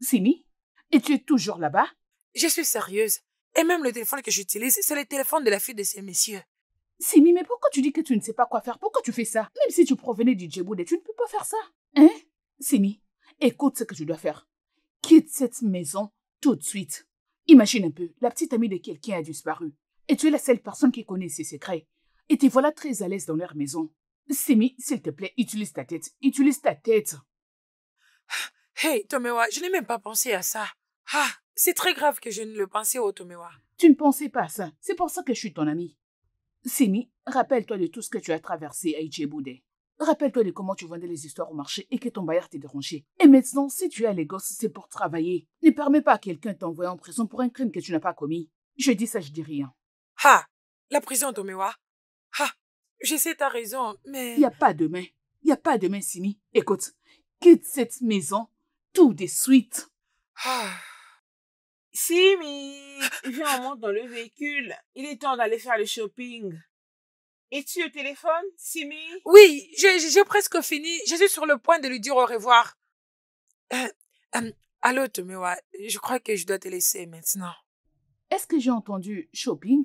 Simi, et tu es toujours là-bas? Je suis sérieuse. Et même le téléphone que j'utilise, c'est le téléphone de la fille de ces messieurs. Simi, mais pourquoi tu dis que tu ne sais pas quoi faire? Pourquoi tu fais ça? Même si tu provenais du Djibouti, tu ne peux pas faire ça. Hein? Simi, écoute ce que tu dois faire. Quitte cette maison tout de suite. Imagine un peu, la petite amie de quelqu'un a disparu. Et tu es la seule personne qui connaît ses secrets. Et te voilà très à l'aise dans leur maison. Simi, s'il te plaît, utilise ta tête. Utilise ta tête. Hey, Tomewa, je n'ai même pas pensé à ça. Ah, c'est très grave que je ne le pensais au Tomewa. Tu ne pensais pas à ça. C'est pour ça que je suis ton amie. Simi, rappelle-toi de tout ce que tu as traversé à Icheboude. Rappelle-toi de comment tu vendais les histoires au marché et que ton bailleur t'est dérangé. Et maintenant, si tu as les gosses, c'est pour travailler. Ne permets pas à quelqu'un de t'envoyer en prison pour un crime que tu n'as pas commis. Je dis ça, je dis rien. Ah, la prison, Tomewa. Ah, je sais, t'as raison, mais... Il n'y a pas de main. Il n'y a pas de main, Simi. Écoute, quitte cette maison tout de suite. Ah. Simi, viens, on monte dans le véhicule. Il est temps d'aller faire le shopping. Es-tu au téléphone, Simi? Oui, j'ai presque fini. Je suis sur le point de lui dire au revoir. Allô, Tomewa, je crois que je dois te laisser maintenant. Est-ce que j'ai entendu shopping?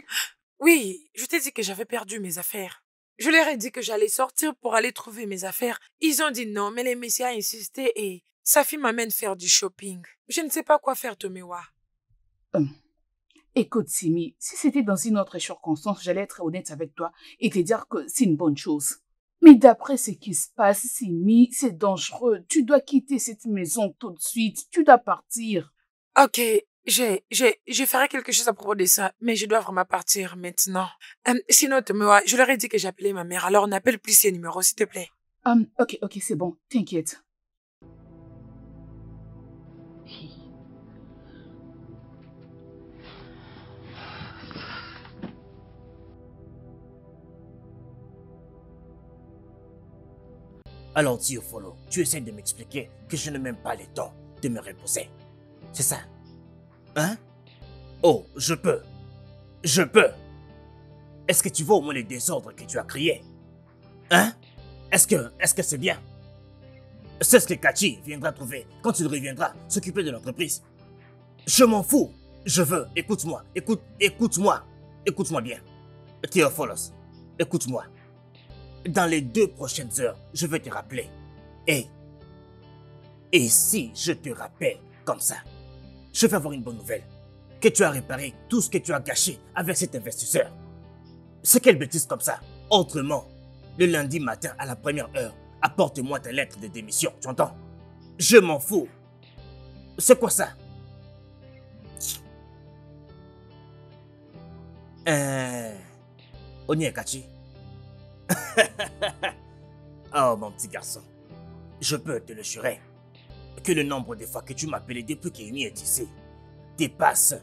Oui, je t'ai dit que j'avais perdu mes affaires. Je leur ai dit que j'allais sortir pour aller trouver mes affaires. Ils ont dit non, mais les messieurs ont insisté et sa fille m'amène faire du shopping. Je ne sais pas quoi faire, Tomewa. Écoute, Simi, si c'était dans une autre circonstance, j'allais être honnête avec toi et te dire que c'est une bonne chose. Mais d'après ce qui se passe, Simi, c'est dangereux. Tu dois quitter cette maison tout de suite. Tu dois partir. Ok, je ferai quelque chose à propos de ça, mais je dois vraiment partir maintenant. Sinon, Tomewa, je leur ai dit que j'appelais ma mère, alors n'appelle plus ces numéros, s'il te plaît. Ok, c'est bon. T'inquiète. Alors, Tiofolo, tu essaies de m'expliquer que je n'ai même pas le temps de me reposer. C'est ça? Hein? Oh, je peux. Je peux. Est-ce que tu vois au moins les désordres que tu as créés? Hein? Est-ce que c'est bien? C'est ce que Kachi viendra trouver quand il reviendra s'occuper de l'entreprise. Je m'en fous. Je veux. Écoute-moi. Écoute-moi. Écoute-moi bien. Theopholos, écoute-moi. Dans les 2 prochaines heures, je vais te rappeler. Et si je te rappelle comme ça, je vais avoir une bonne nouvelle. Que tu as réparé tout ce que tu as gâché avec cet investisseur. C'est quelle bêtise comme ça? Autrement, le lundi matin à la première heure, apporte-moi ta lettre de démission, tu entends? Je m'en fous. C'est quoi ça? Onyekachi. Oh mon petit garçon, je peux te le jurer que le nombre de fois que tu m'as appelé depuis qu'Amy est ici dépasse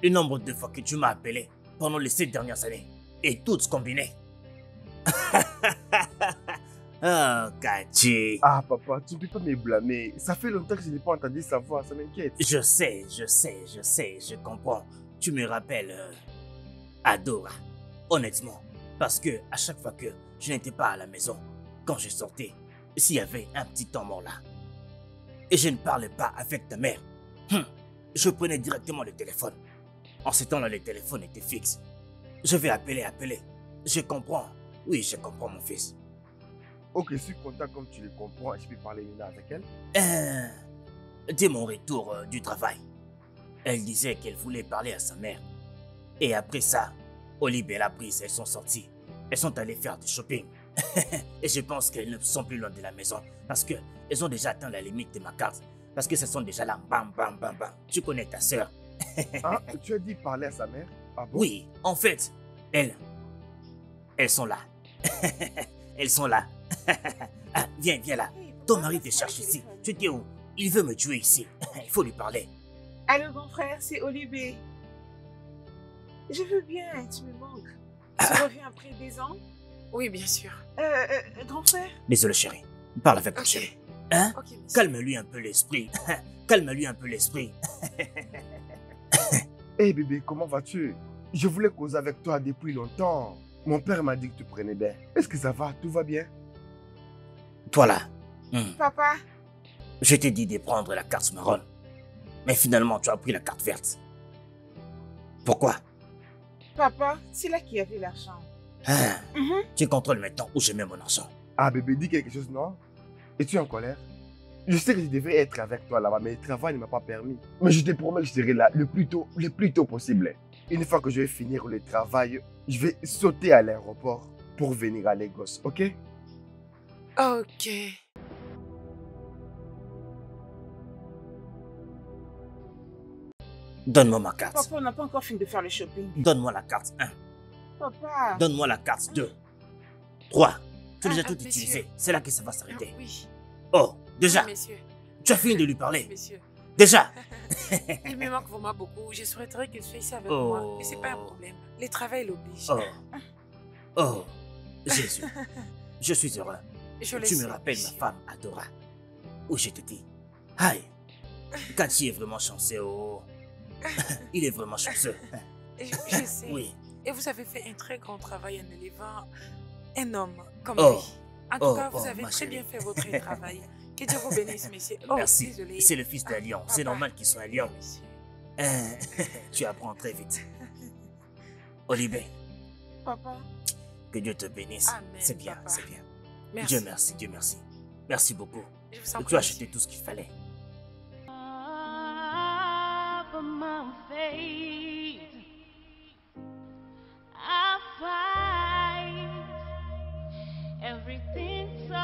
le nombre de fois que tu m'as appelé pendant les 7 dernières années, et toutes combinées. Oh, Kachi. Ah, papa, tu ne peux pas me blâmer. Ça fait longtemps que je n'ai pas entendu sa voix, ça m'inquiète. Je sais, je comprends. Tu me rappelles Adora, honnêtement, parce que à chaque fois que je n'étais pas à la maison, quand je sortais, s'il y avait un petit temps mort là, et je ne parlais pas avec ta mère, je prenais directement le téléphone. En ce temps-là, le téléphone était fixe. Je vais appeler. Je comprends. Oui, je comprends, mon fils. Ok, je suis content comme tu le comprends et je peux parler Lina avec elle. Dès mon retour du travail, elle disait qu'elle voulait parler à sa mère. Et après ça, Olive et la Brise, elles sont sorties. Elles sont allées faire du shopping. Et je pense qu'elles ne sont plus loin de la maison parce qu'elles ont déjà atteint la limite de ma carte. Parce que ce sont déjà là, bam. Tu connais ta sœur. Ah, tu as dit parler à sa mère? Ah bon? Oui, en fait, elles sont là. Elles sont là. Ah, viens là. Ton mari te cherche ici. Tu dis où? Il veut me tuer ici. Il faut lui parler. Allô, grand frère, c'est Olivier. Je veux bien, tu me manques. Tu reviens après des ans? Oui, bien sûr. Grand frère? Désolé, chérie. Parle avec ton Ok. chéri. Hein? Ok, merci. Calme-lui un peu l'esprit. Calme-lui un peu l'esprit. Hey bébé, comment vas-tu? Je voulais causer avec toi depuis longtemps. Mon père m'a dit que tu prenais bien. Est-ce que ça va? Tout va bien? Toi là. Papa? Je t'ai dit de prendre la carte marron. Mais finalement, tu as pris la carte verte. Pourquoi? Papa, c'est là qu'il y avait l'argent. Tu contrôles maintenant où je mets mon argent. Ah bébé, dis quelque chose, non? Es-tu en colère? Je sais que je devais être avec toi là-bas, mais le travail ne m'a pas permis. Mais je te promets que je serai là le plus tôt possible. Une fois que je vais finir le travail, je vais sauter à l'aéroport pour venir à Lagos, ok? Ok. Donne-moi ma carte. Papa, on n'a pas encore fini de faire le shopping. Donne-moi la carte 1. Papa. Donne-moi la carte 2. 3. Tu as déjà tout monsieur. utilisé. C'est là que ça va s'arrêter. Oui. Oh, déjà. Oui, messieurs. Tu as fini de lui parler. Messieurs. Déjà. Il me manque vraiment beaucoup. Je souhaiterais qu'il soit ici avec Oh. moi. Mais c'est pas un problème. Le travail l'oblige. Oh. Oh. Jésus. Je suis heureux. Je le Tu me sais, rappelles ma monsieur. femme Adora. Où je te dis. Aïe. Cathy est vraiment chanceux. Oh. Il est vraiment chanceux. Je sais. Oui. Et vous avez fait un très grand travail en élevant un homme comme Oh. lui. En tout Oh, cas, vous oh, avez ma très chérie. bien fait votre travail. Que Dieu vous bénisse, messieurs. Oh, Merci. désolé. C'est le fils d'un lion. C'est Papa. normal qu'il soit un lion. Monsieur. Tu apprends très vite. Olivier, Papa. que Dieu te bénisse. Amen, C'est bien, papa. c'est bien. Merci. Dieu merci, Dieu merci. Merci beaucoup. Je vous en Tu prie, as acheté monsieur. tout ce qu'il fallait. Of my faith, I fight everything tough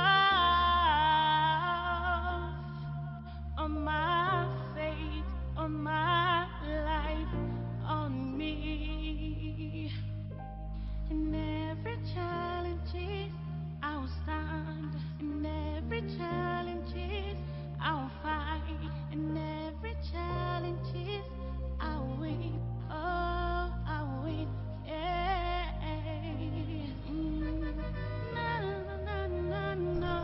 on my faith, on my life, on me. In every challenge, I'll stand. In every challenge, I'll fight. In every challenge, I'll win. Oh, I'll win. Yeah. Na, na, na, na, no. Na, na, na, na, na,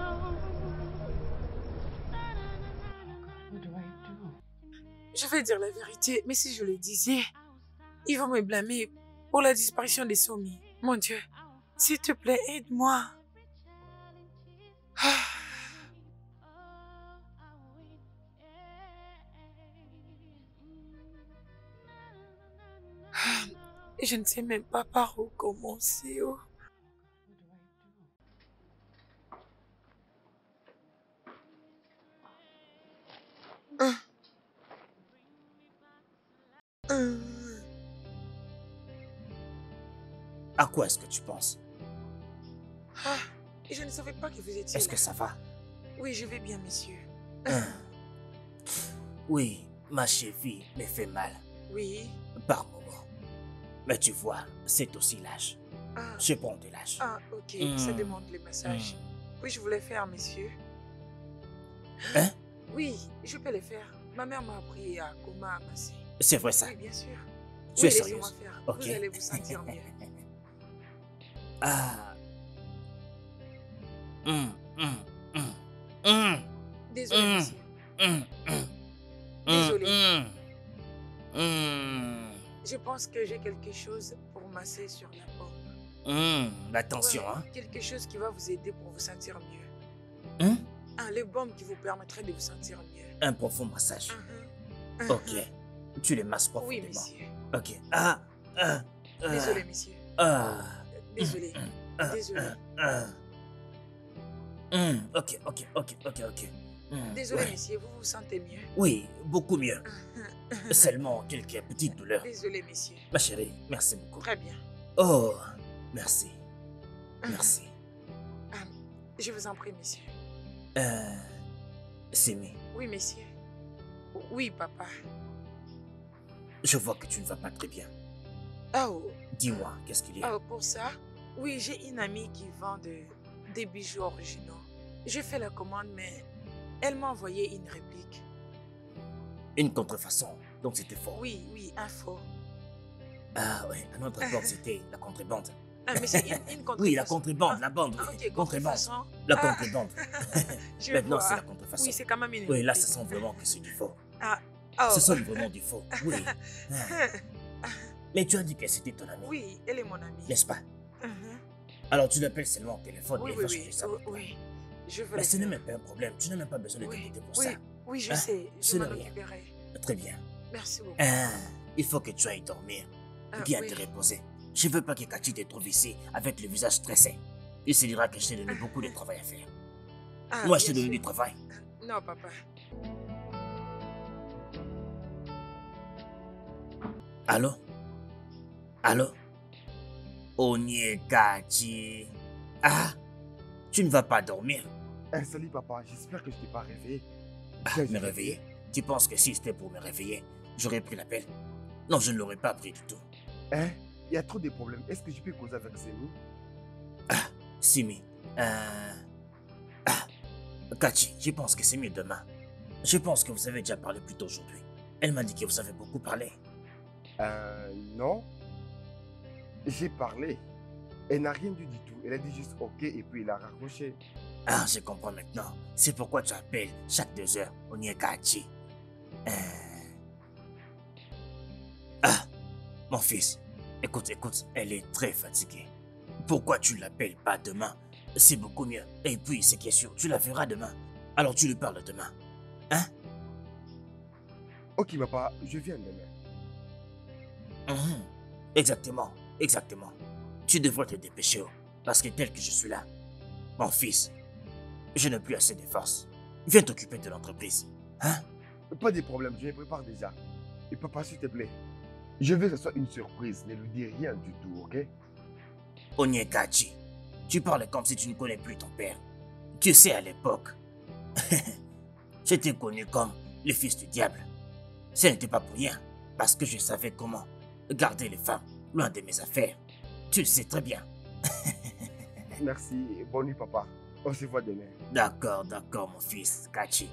What do I do? Je vais dire la vérité, mais si je le disais, ils vont me blâmer pour la disparition des soumis. Mon Dieu, s'il te plaît, aide-moi. Ah. Ah, je ne sais même pas par où commencer. Oh. Ah. À quoi est-ce que tu penses? Ah, je ne savais pas que vous étiez Est-ce là. que ça va? Oui, je vais bien, monsieur. Oui, ma cheville me fait mal Oui. par moment. Mais tu vois, c'est aussi l'âge. Ah, Je prends de l'âge. ok, ça demande le massage. Oui, je voulais faire, monsieur. Hein? Oui, je peux le faire. Ma mère m'a appris à comment amasser. C'est vrai ça? Oui, bien sûr. Tu es Oui, sérieuse? laissez-moi faire. Ok. Vous allez vous sentir mieux. Ah. Hum, hum, hum, hum, Désolé, Mm. monsieur. hum, hum, Désolé. hum, hum, Je pense que j'ai quelque chose pour masser sur la paume. Attention, Ouais, hein? quelque chose qui va vous aider pour vous sentir mieux. Hein? Le baume qui vous permettrait de vous sentir mieux. Un profond massage. Mhm. Ok. Tu les masses Oui, profondément. monsieur. Ok. Désolé, monsieur. Ah. Désolé. Désolé. Ok. Désolé, Ouais. monsieur. Vous vous sentez mieux? Oui, beaucoup mieux. Seulement quelques petites douleurs. Désolé, monsieur. Ma chérie, merci beaucoup. Très bien. Oh, merci. Merci. Je vous en prie, monsieur. Simi, Oui, monsieur. Oui, papa. je vois que tu ne vas pas très bien. Oh, Dis-moi, qu'est-ce qu'il y a? pour ça, oui, j'ai une amie qui vend des bijoux originaux. Je fais la commande, mais elle m'a envoyé une réplique. Une contrefaçon, donc c'était faux. Oui, un faux. Ah ouais, à notre époque, c'était la contrebande. Mais c'est une contrefaçon. Oui, la contrebande, la bande, oui. Ok, Contrebande. contrefaçon. La contrebande. Je Maintenant, vois. c'est la contrefaçon. Oui, c'est quand même une Oui, là, réplique. ça sent vraiment que c'est du faux. Oh. Ce sont vraiment du faux, oui. Mais tu as dit que c'était ton ami, Oui, elle est mon amie. n'est-ce pas? Mhm. Alors tu l'appelles seulement au téléphone Oui, et il oui, va changer ça. oui. Je veux Mais le ce n'est faire. même pas un problème, tu n'as même pas besoin de t'inquiéter pour Oui, ça. oui, je Hein? sais. Je Ce m'en n'est rien. occuperai. Très bien. Merci beaucoup. Il faut que tu ailles dormir, bien oui. te reposer. Je veux pas que Cathy te trouve ici avec le visage stressé. Il se dira que je t'ai donné beaucoup de travail à faire. Moi, je t'ai bien donné sûr. du travail. Non, papa. Allô? Allô? Onyekachi. Ah, tu ne vas pas dormir? Salut papa, j'espère que je t'ai pas réveillé. Ah, me réveiller? Tu penses que si c'était pour me réveiller, j'aurais pris l'appel? Non, je ne l'aurais pas pris du tout. Hein? Il y a trop de problèmes. Est-ce que je peux causer avec Semi? Simi, Kachi, je pense que c'est mieux demain. Je pense que vous avez déjà parlé plus tôt aujourd'hui. Elle m'a dit que vous avez beaucoup parlé. Non. J'ai parlé. Elle n'a rien dit du tout. Elle a dit juste ok et puis elle a raccroché. Ah, je comprends maintenant. C'est pourquoi tu appelles chaque 2 heures Onyekachi. Ah, mon fils, écoute, elle est très fatiguée. Pourquoi tu ne l'appelles pas demain? C'est beaucoup mieux. Et puis, c'est qui est sûr, tu la verras demain. Alors tu lui parles demain. Hein? Ok papa, je viens demain. Exactement. Tu devrais te dépêcher, parce que tel que je suis là, mon fils, je n'ai plus assez de force. Viens t'occuper de l'entreprise. Hein? Pas de problème, je me prépare déjà. Et papa, s'il te plaît, je veux que ce soit une surprise. Ne lui dis rien du tout, ok? Onyekachi, tu parles comme si tu ne connais plus ton père. Tu sais, à l'époque, j'étais connu comme le fils du diable. Ce n'était pas pour rien, parce que je savais comment garder les femmes loin de mes affaires. Tu le sais très bien. Merci, bonne nuit papa. On se voit demain. D'accord, mon fils, Kachi.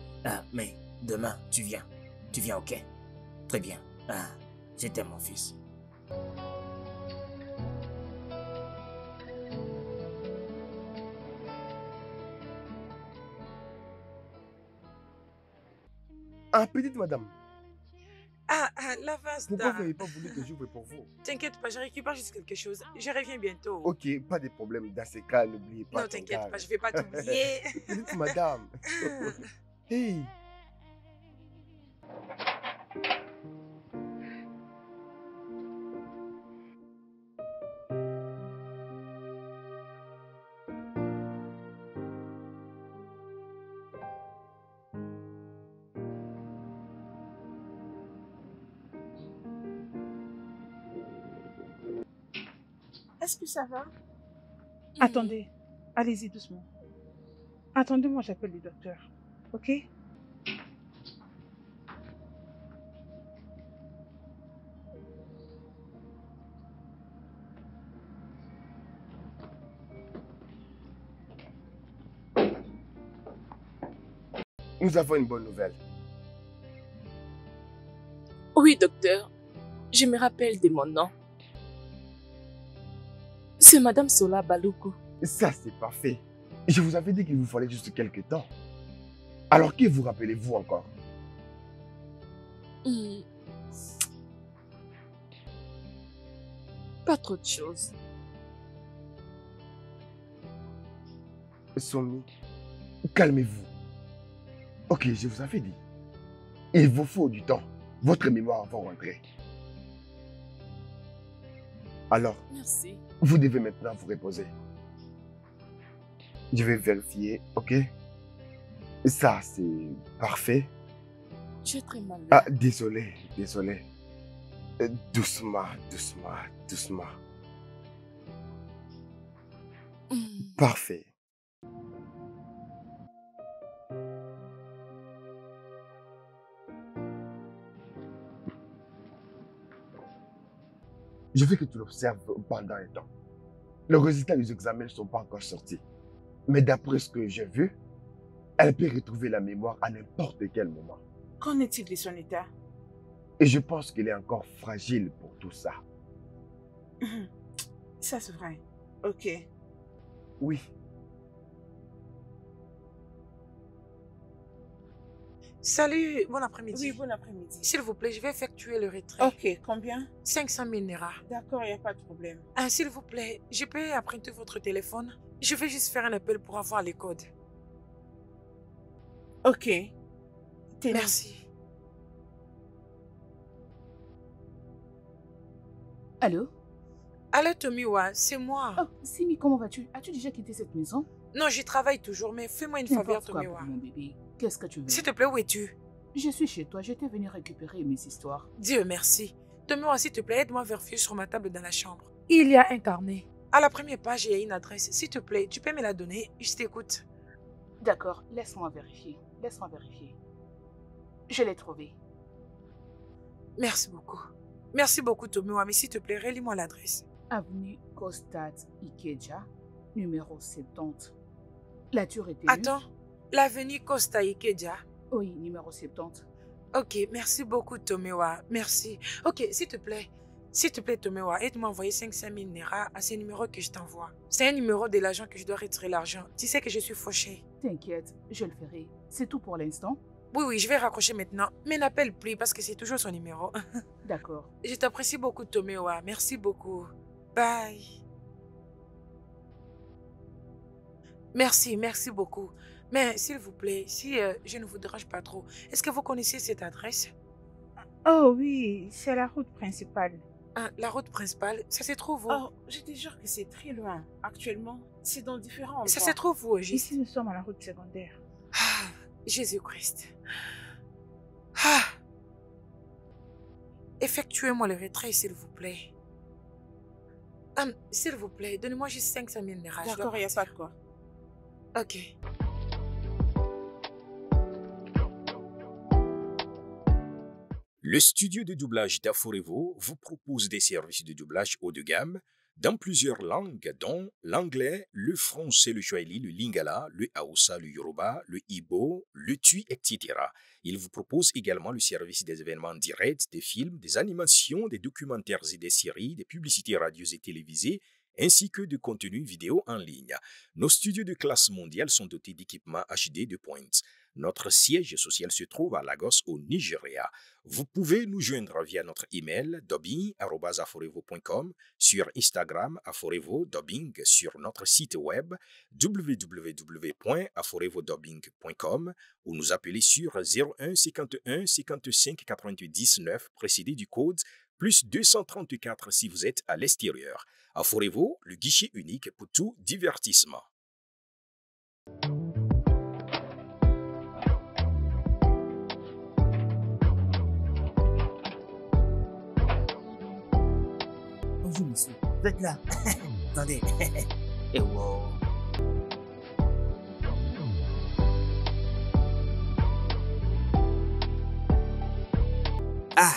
Mais demain, tu viens. Tu viens, ok? Très bien. Je t'aime, mon fils. Petite madame, La vase pourquoi vous n'avez pas voulu que j'ouvre pour vous? T'inquiète pas, je récupère juste quelque chose. Je reviens bientôt. Ok, pas de problème. Dans ces cas, n'oubliez pas. Non, t'inquiète pas, je vais pas t'oublier. Petite madame. Hey. Est-ce que ça va? Attendez, allez-y doucement. Attendez-moi, j'appelle le docteur. Ok? Nous avons une bonne nouvelle. Oui, docteur. Je me rappelle de mon nom. C'est Madame Sola Baloukou. Ça, c'est parfait. Je vous avais dit qu'il vous fallait juste quelques temps. Alors, qui vous rappelez-vous encore? Pas trop de choses. Somi, calmez-vous. Ok, je vous avais dit. Il vous faut du temps. Votre mémoire va rentrer. Alors, Merci. vous devez maintenant vous reposer. Je vais vérifier, ok? Ça, c'est parfait. Tu es très mal. Ah, désolé. Doucement. Parfait. Je veux que tu l'observes pendant un temps. Les résultats des examens ne sont pas encore sortis. Mais d'après ce que j'ai vu, elle peut retrouver la mémoire à n'importe quel moment. Qu'en est-il de son état? Et je pense qu'il est encore fragile pour tout ça. Ça, c'est vrai. Ok. Oui. Salut, bon après-midi. Oui, bon après-midi. S'il vous plaît, je vais effectuer le retrait. Ok, combien? 500 000 Naira. D'accord, il n'y a pas de problème. S'il vous plaît, je peux emprunter votre téléphone? Je vais juste faire un appel pour avoir les codes. Ok. Merci. Allô? Allô, Tomiwa, c'est moi. Oh, Simi, comment vas-tu? As-tu déjà quitté cette maison? Non, j'y travaille toujours, mais fais-moi une faveur, N'importe quoi Tomewa. pour mon bébé. Qu'est-ce que tu veux? S'il te plaît, où es-tu? Je suis chez toi, j'étais venue récupérer mes histoires. Dieu merci. Tomewa, s'il te plaît, aide-moi à vérifier sur ma table dans la chambre. Il y a un carnet. À la première page, il y a une adresse. S'il te plaît, tu peux me la donner? Je t'écoute. D'accord, laisse-moi vérifier. Laisse-moi vérifier. Je l'ai trouvé. Merci beaucoup. Merci beaucoup, Tomewa, mais s'il te plaît, relis-moi l'adresse. Avenue Kostat Ikeja, numéro 70. L'as-tu retenu? Attends, l'avenue Costa Ikeja. Oui, numéro 70. Ok, merci beaucoup, Tomewa. Merci. Ok, s'il te plaît, Tomewa, aide-moi à envoyer 500 000 Naira à ce numéro que je t'envoie. C'est un numéro de l'agent que je dois retirer l'argent. Tu sais que je suis fauchée. T'inquiète, je le ferai. C'est tout pour l'instant? Oui, je vais raccrocher maintenant. Mais n'appelle plus parce que c'est toujours son numéro. D'accord. Je t'apprécie beaucoup, Tomewa. Merci beaucoup. Bye. Merci beaucoup. Mais s'il vous plaît, si je ne vous dérange pas trop, est-ce que vous connaissez cette adresse? Oh oui, c'est la route principale. Ah, la route principale, ça se trouve où? Oh, je te jure que c'est très loin. Actuellement, c'est dans différents endroits. Ça se trouve où, juste? Ici, nous sommes à la route secondaire. Ah, Jésus-Christ. Ah. Effectuez-moi le retrait, s'il vous plaît. S'il vous plaît, donnez-moi juste 500 000 Naira. D'accord, il n'y a pas de quoi. Ok. Le studio de doublage d'Aforevo vous propose des services de doublage haut de gamme dans plusieurs langues, dont l'anglais, le français, le swahili, le lingala, le haoussa, le yoruba, le ibo, le tui, etc. Il vous propose également le service des événements directs, des films, des animations, des documentaires et des séries, des publicités radios et télévisées, ainsi que de contenus vidéo en ligne. Nos studios de classe mondiale sont dotés d'équipements HD de pointe. Notre siège social se trouve à Lagos, au Nigeria. Vous pouvez nous joindre via notre email dubbing@aforevo.com, sur Instagram aforevo-dubbing, sur notre site web www.aforevodubbing.com ou nous appeler sur 01 51 55 99 précédé du code plus 234 si vous êtes à l'extérieur. Aforevo, le guichet unique pour tout divertissement. Bonjour, monsieur. Vous êtes là? Attendez. Eh wow. Ah!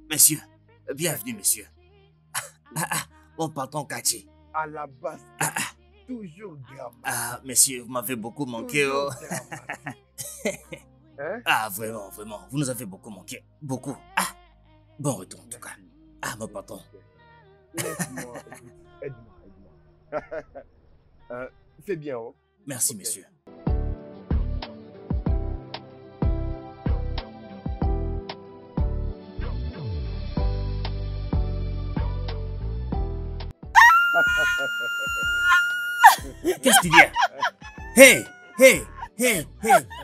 Monsieur, bienvenue, monsieur. Mon patron Kachi. À la base, toujours dramatique. Ah, monsieur, vous m'avez beaucoup manqué. Oh. Hein? Ah, vraiment, vous nous avez beaucoup manqué. Beaucoup. Ah, bon retour en tout cas. Ah, mon patron. Laisse-moi, écoute, aide-moi. C'est bien, oh. Merci, Ok. monsieur. Qu'est-ce qu'il y a? Hey, hey, hey,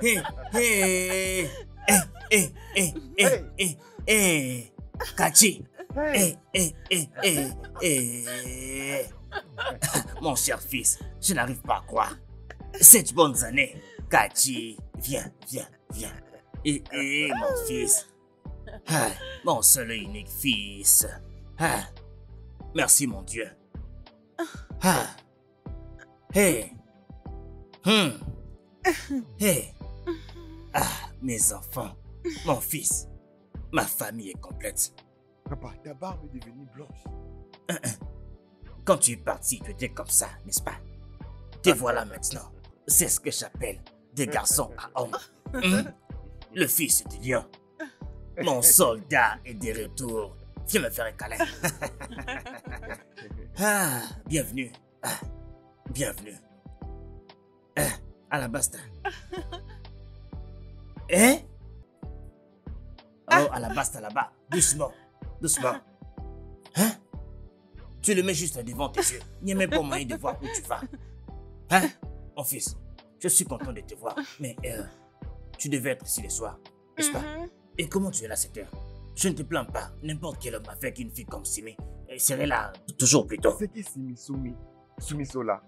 hey, hey, hey. Hey. Kachi. Hey. Mon cher fils, je n'arrive pas à croire. 7 bonnes années. Kachi, viens. Mon fils. Ah, mon seul et unique fils. Ah, merci, mon Dieu. Ah. Hey. Hey. Ah, mes enfants, mon fils, ma famille est complète. Papa, ta barbe est devenue blanche. Quand tu es parti, tu étais comme ça, n'est-ce pas? Te voilà maintenant. C'est ce que j'appelle des garçons à hommes. Le fils du lion. Mon soldat est de retour. Viens me faire un câlin. Ah, bienvenue. Ah, bienvenue. À la basta. Hein? Oh, à la basta là-bas. Doucement. Hein? Tu le mets juste devant tes yeux. Il n'y a même pas moyen de voir où tu vas. Hein? Mon fils, je suis content de te voir, mais tu devais être ici le soir, n'est-ce pas? Et comment tu es là à cette heure? Je ne te plains pas. N'importe quel homme avec une fille comme Simi serait là toujours plus tôt. C'est qui Simi Soumi? Soumi Sola.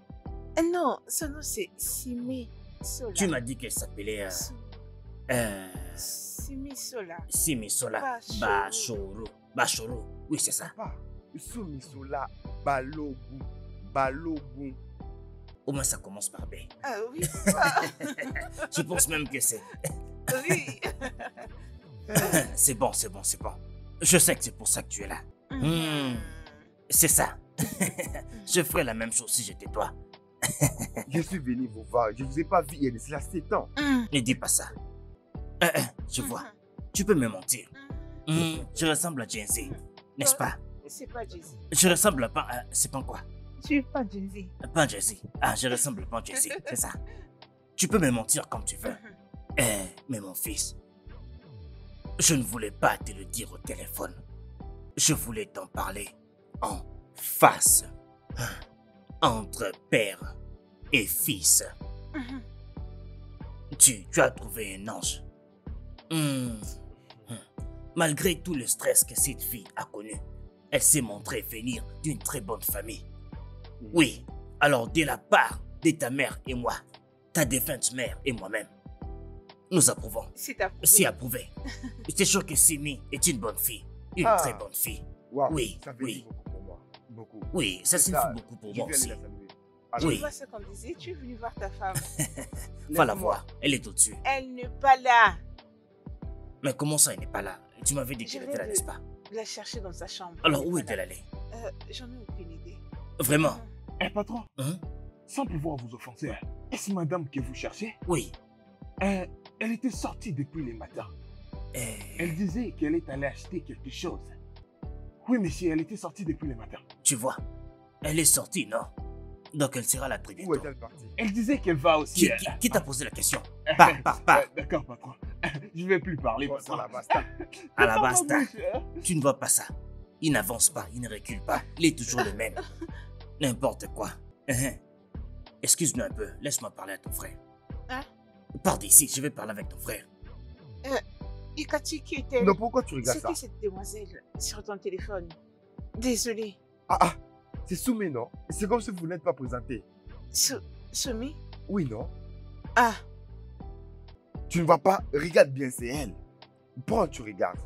Non, son nom c'est Simi Sola. Tu m'as dit qu'elle s'appelait Simi Sola. Simi Sola Bachoro. Bachoro. Oui, c'est ça. Papa, Soumi Sola Balogun. Balogun. Au moins, ça commence par B. Ah oui, papa. Je pense même que c'est. Oui. C'est bon, c'est bon, c'est bon. Je sais que c'est pour ça que tu es là. C'est ça. Je ferais la même chose si j'étais toi. Je suis venu vous voir. Je ne vous ai pas vu il y a de cela 7 ans. Ne dis pas ça. Je vois. Tu peux me mentir. Je ressemble à Jenzy, n'est-ce pas? C'est pas Jay-Z. Je ressemble à pas. C'est pas quoi? Tu es pas Jay-Z. Pas Jenzy. Ah, je ressemble pas à Jenzy, c'est ça. Tu peux me mentir comme tu veux. Mais mon fils, je ne voulais pas te le dire au téléphone. Je voulais t'en parler en face. Entre père et fils. Tu as trouvé un ange. Malgré tout le stress que cette fille a connu, elle s'est montrée venir d'une très bonne famille. Oui, alors de la part de ta mère et moi, ta défunte mère et moi-même, nous approuvons. C'est approuvé. C'est approuvé. C'est sûr que Simi est une bonne fille. Une très bonne fille. Wow, Oui, ça fait oui. beaucoup pour moi. Beaucoup. Oui, ça C'est signifie ça, beaucoup pour Je moi vais aller aussi. la saluer. Tu Oui. vois ce qu'on disait, tu es venu voir ta femme. Va la Laisse-moi. voir, elle est au-dessus. Elle n'est pas là. Mais comment ça, elle n'est pas là? Tu m'avais dit Je qu'elle vais était là, le- n'est-ce pas? La chercher dans sa chambre. Alors Elle où n'est pas est-elle là. allée? J'en ai aucune idée. Vraiment? Eh patron, Hein? sans pouvoir vous offenser, est-ce madame que vous cherchez? Oui. Elle était sortie depuis le matin. Elle disait qu'elle est allée acheter quelque chose. Oui, monsieur, elle était sortie depuis le matin. Tu vois, elle est sortie, non? Donc elle sera là très Où bientôt. est-elle partie? Elle disait qu'elle va aussi. Qui t'a posé la question? Pas. D'accord, patron. Je vais plus parler, Bon, patron. ça la basta. À la Ferme ma basta. bouche, hein. Tu ne vois pas ça. Il n'avance pas, il ne recule pas. Il est toujours le même. N'importe quoi. Excuse-nous un peu, laisse-moi parler à ton frère. Hein? Pars d'ici, je vais parler avec ton frère. Ikati, qui est-elle? Non, pourquoi tu regardes C'est ça? qui cette demoiselle sur ton téléphone? Désolée. Ah, c'est Soumé, non? C'est comme si vous n'êtes pas présenté. Soumi? Oui, non? Ah, Tu ne vois pas? Regarde bien, c'est elle. Prends, tu regardes.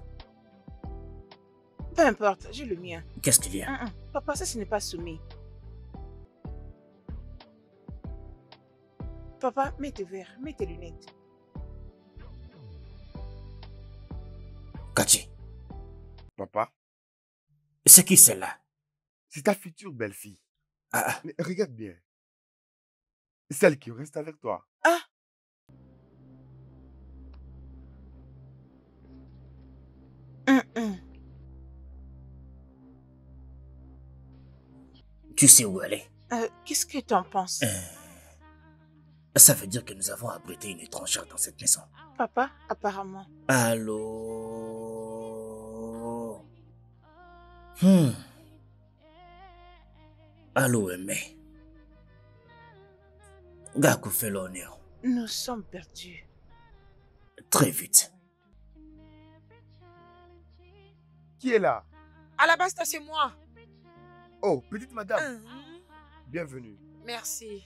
peu importe, j'ai le mien. Qu'est-ce qu'il y a? Papa, ça, ce n'est pas Soumi. Papa, mets tes verres, mets tes lunettes. Kachi, Papa, c'est qui celle-là? c'est ta future belle-fille. Ah, Mais regarde bien. Celle qui reste avec toi. tu sais où elle est? Qu'est-ce que tu en penses? Ça veut dire que nous avons abrité une étrangère dans cette maison. Papa, apparemment. Allô? Allô, Aimé. Gaku fait l'honneur. Nous sommes perdus. Très vite. Qui est là? À la base, c'est moi. Oh, petite madame. Bienvenue. Merci.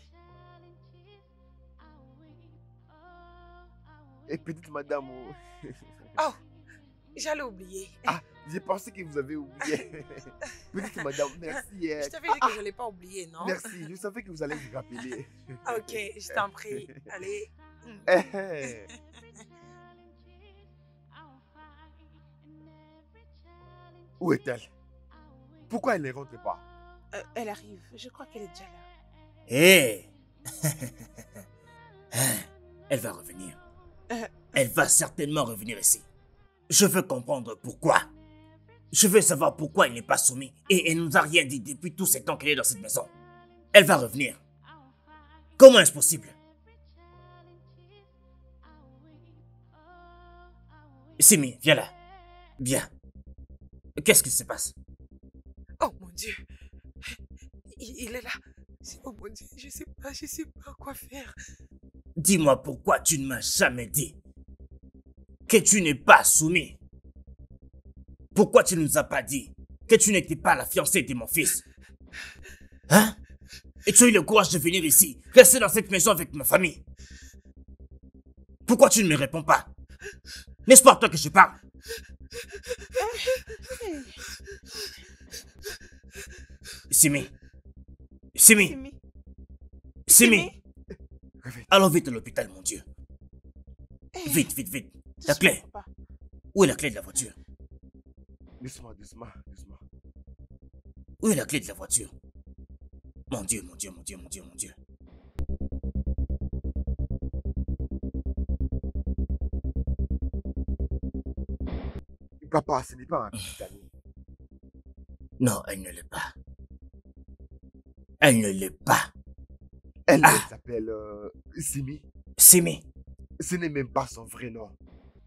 Et petite madame. Oh. Oh, j'allais oublier. Ah, j'ai pensé que vous avez oublié. Petite madame, merci. Je t'avais dit que je ne l'ai pas oublié, non? Merci, je savais que vous allez vous rappeler. Ok, je t'en prie. Allez. Où est-elle? Pourquoi elle ne rentre pas? Elle arrive. Je crois qu'elle est déjà là. Hé! Elle va revenir. Elle va certainement revenir ici. Je veux comprendre pourquoi. Je veux savoir pourquoi elle n'est pas soumise et elle nous a rien dit depuis tout ce temps qu'elle est dans cette maison. Elle va revenir. Comment est-ce possible? Simi, viens là. Viens. Qu'est-ce qui se passe? Oh mon Dieu. Il est là. Oh mon Dieu, je sais pas quoi faire. Dis-moi pourquoi tu ne m'as jamais dit que tu n'es pas soumis. Pourquoi tu ne nous as pas dit que tu n'étais pas la fiancée de mon fils? Hein? Et tu as eu le courage de venir ici, rester dans cette maison avec ma famille. Pourquoi tu ne me réponds pas? N'est-ce pas à toi que je parle? Simi. Allons vite à l'hôpital, mon Dieu. Vite. La clé. Où est la clé de la voiture? Doucement. Où est la clé de la voiture? Mon Dieu. Papa, ce n'est pas un petit ami. Non, elle ne l'est pas. Elle ne l'est pas. Elle s'appelle Simi. Simi. Ce n'est même pas son vrai nom.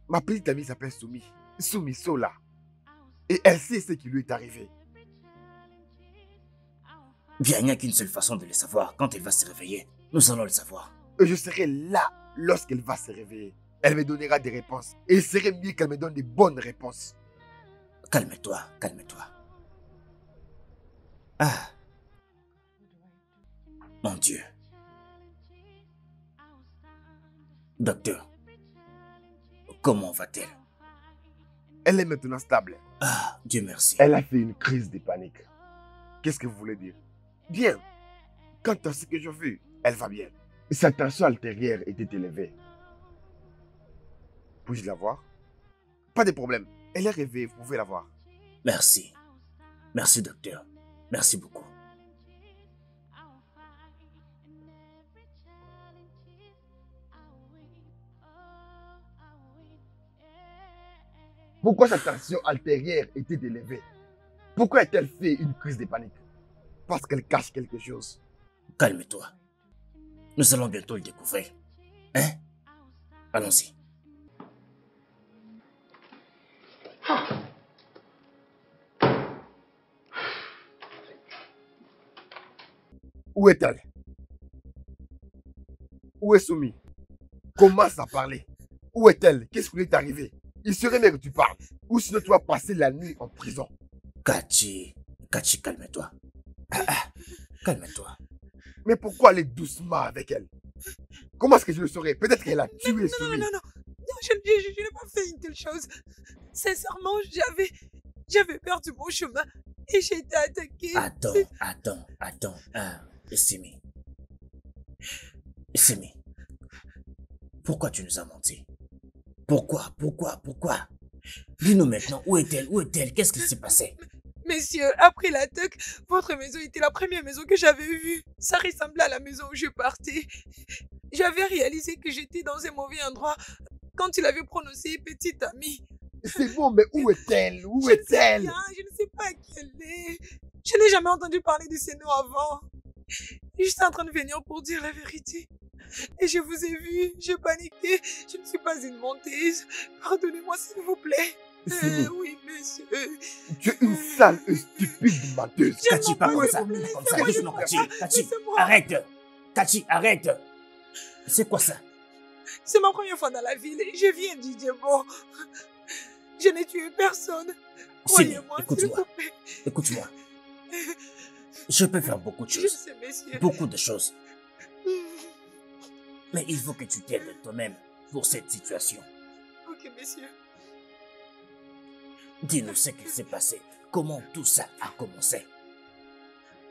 Ma petite amie s'appelle Sumi Sola. Et elle sait ce qui lui est arrivé. Bien, il n'y a qu'une seule façon de le savoir. Quand elle va se réveiller, nous allons le savoir. Et je serai là lorsqu'elle va se réveiller. Elle me donnera des réponses. Et il serait mieux qu'elle me donne des bonnes réponses. Calme-toi. Ah. Mon Dieu. Docteur, comment va-t-elle? Elle est maintenant stable. Ah, Dieu merci. Elle a fait une crise de panique. Qu'est-ce que vous voulez dire? Bien. Quant à ce que j'ai vu, elle va bien. Sa tension artérielle était élevée. Puis-je la voir? Pas de problème. Elle est réveillée, vous pouvez la voir. Merci. Merci, docteur. Merci beaucoup. Pourquoi sa tension artérielle était élevée? Pourquoi a-t-elle fait une crise de panique? Parce qu'elle cache quelque chose. Calme-toi. Nous allons bientôt le découvrir. Hein? Allons-y. Où est-elle? Où est Sumi? Commence à parler. Où est-elle? Qu'est-ce qui lui est arrivé? Il serait mieux que tu parles. Ou sinon tu vas passer la nuit en prison. Kachi, calme-toi. Calme-toi. Mais pourquoi aller doucement avec elle? Comment est-ce que je le saurais? Peut-être qu'elle a tué Sumi. Non, je n'ai pas fait une telle chose. Sincèrement, j'avais perdu mon chemin et j'ai été attaquée. Attends. Simi. Pourquoi tu nous as menti? Pourquoi? Dis-nous maintenant, où est-elle? Qu'est-ce qui s'est passé? Messieurs, après l'attaque, votre maison était la première maison que j'avais vue. Ça ressemblait à la maison où je partais. J'avais réalisé que j'étais dans un mauvais endroit quand il avait prononcé petite amie. C'est bon, mais où est-elle? Je ne sais pas qui elle est. Je n'ai jamais entendu parler de ces noms avant. J'étais en train de venir pour dire la vérité. Et je vous ai vu, j'ai paniqué. Je ne suis pas une menteuse. Pardonnez-moi s'il vous plaît. Oui, monsieur. Tu es une sale et stupide menteuse. Kachi, pas comme ça. Doucement, Kachi. Arrête. Kachi, arrête. C'est quoi ça? C'est ma première fois dans la ville et je viens d'Idjebo. Je n'ai tué personne. Croyez-moi, écoute-moi. Je peux faire beaucoup de choses. Je sais, messieurs. Beaucoup de choses. Mais il faut que tu t'aides toi-même pour cette situation. Ok, messieurs. Dis-nous ce qui s'est passé. Comment tout ça a commencé?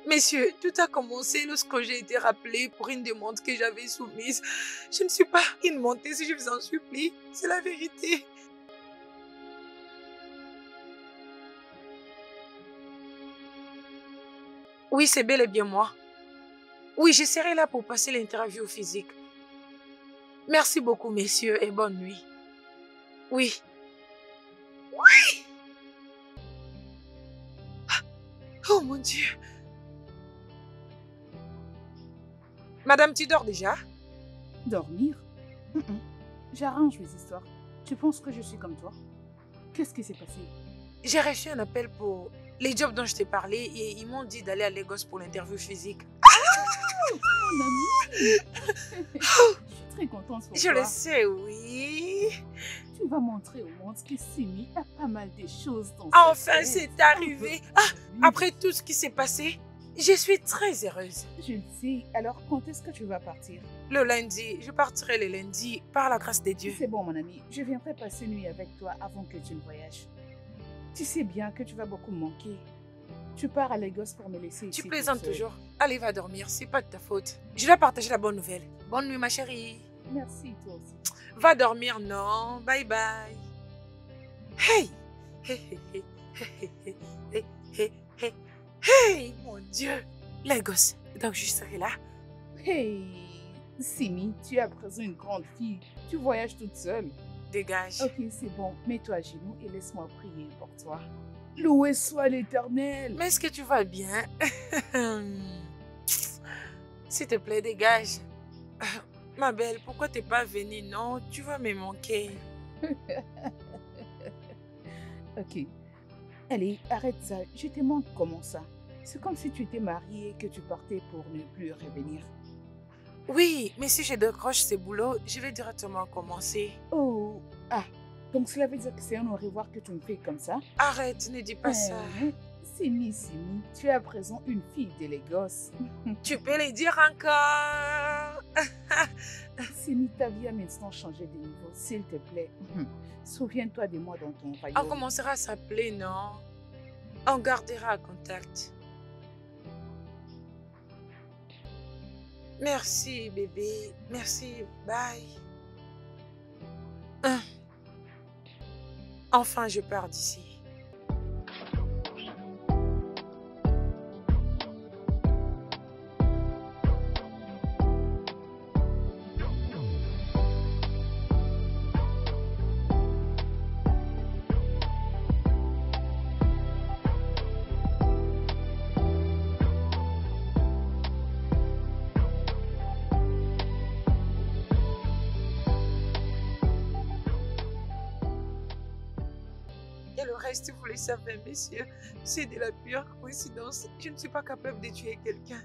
Messieurs, tout a commencé lorsque j'ai été rappelée pour une demande que j'avais soumise. Je ne suis pas une menteuse, je vous en supplie. C'est la vérité. Oui, c'est bel et bien moi. Oui, je serai là pour passer l'interview physique. Merci beaucoup, messieurs, et bonne nuit. Oui. Oui! Oh mon Dieu! Madame, tu dors déjà? Dormir? J'arrange mes histoires. Tu penses que je suis comme toi? Qu'est-ce qui s'est passé? J'ai reçu un appel pour Les jobs dont je t'ai parlé, et ils m'ont dit d'aller à Lagos pour l'interview physique. Mon ami. Je suis très contente pour Je toi. le sais, oui. Tu vas montrer au monde que Simi a pas mal de choses dans Enfin, sa tête. c'est arrivé. Après tout ce qui s'est passé, je suis très heureuse. Je le sais. Alors, quand est-ce que tu vas partir? Le lundi, je partirai le lundi par la grâce de Dieu. C'est bon, mon ami. Je viendrai passer une nuit avec toi avant que tu ne voyages. Tu sais bien que tu vas beaucoup me manquer. Tu pars à Lagos pour me laisser ici. Tu plaisantes toute seule. toujours. Allez, va dormir, c'est pas de ta faute. Je dois partager la bonne nouvelle. Bonne nuit, ma chérie. Merci, toi aussi. Va dormir, non. Bye bye. Hey! Hey, hey, hey, hey, hey, hey, hey, hey, hey, mon Dieu! Lagos, donc je serai là. Hey, Simi, tu es à présent une grande fille. Tu voyages toute seule. Dégage. Ok, c'est bon. Mets-toi à genoux et laisse-moi prier pour toi. Loué soit l'Éternel. Mais est-ce que tu vas bien? S'il te plaît, dégage. Ma belle, pourquoi t'es pas venue? Non, tu vas me manquer. Ok. Allez, arrête ça. Je te manque comment ça? C'est comme si tu étais mariée et que tu partais pour ne plus revenir. Oui, mais si je décroche ce boulot, je vais directement commencer. Oh, ah. Donc cela veut dire que c'est un au revoir que tu me fais comme ça? Arrête, ne dis pas ça. Simi, tu es à présent une fille de Lagos. Tu peux le dire encore. Simi, ta vie a maintenant changé de niveau, s'il te plaît. Souviens-toi de moi dans ton On royaume. commencera à s'appeler, non? On gardera contact. Merci, bébé. Merci. Bye. Enfin, je pars d'ici. Et le reste, vous le savez, messieurs, c'est de la pure coïncidence. Je ne suis pas capable de tuer quelqu'un.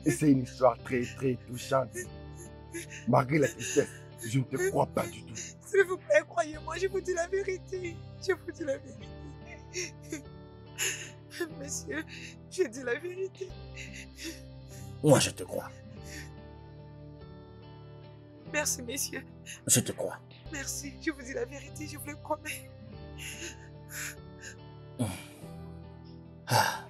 Et c'est une histoire très, très touchante. Malgré la tristesse, je ne te crois pas du tout. S'il vous plaît, croyez-moi, je vous dis la vérité. Je vous dis la vérité. Monsieur, je dis la vérité. Moi, je te crois. Merci, messieurs. Je te crois. Merci, je vous dis la vérité, je vous le promets. Ah.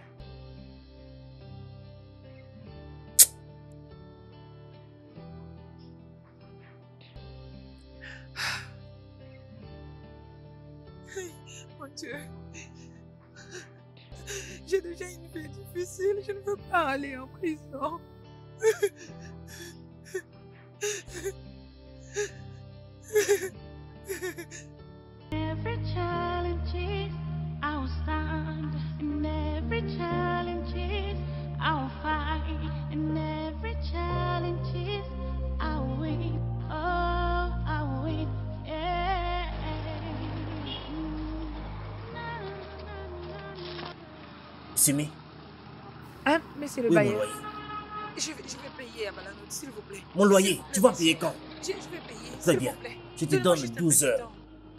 Mon Dieu. J'ai déjà une vie difficile, je ne veux pas aller en prison. Every challenge I'll stand, in every challenge I'll fight, in every challenge I'll win. Oh, I'll win. Yeah. Simi, Hein, monsieur le oui, mon bailleur? loyer. Je vais payer à Balanote, s'il vous plaît. Mon loyer, S'il vous plaît, tu vas monsieur. payer quand? Je vais payer, Très s'il bien. vous plaît. Je te Donne-moi donne juste un 12 peu de heures. temps.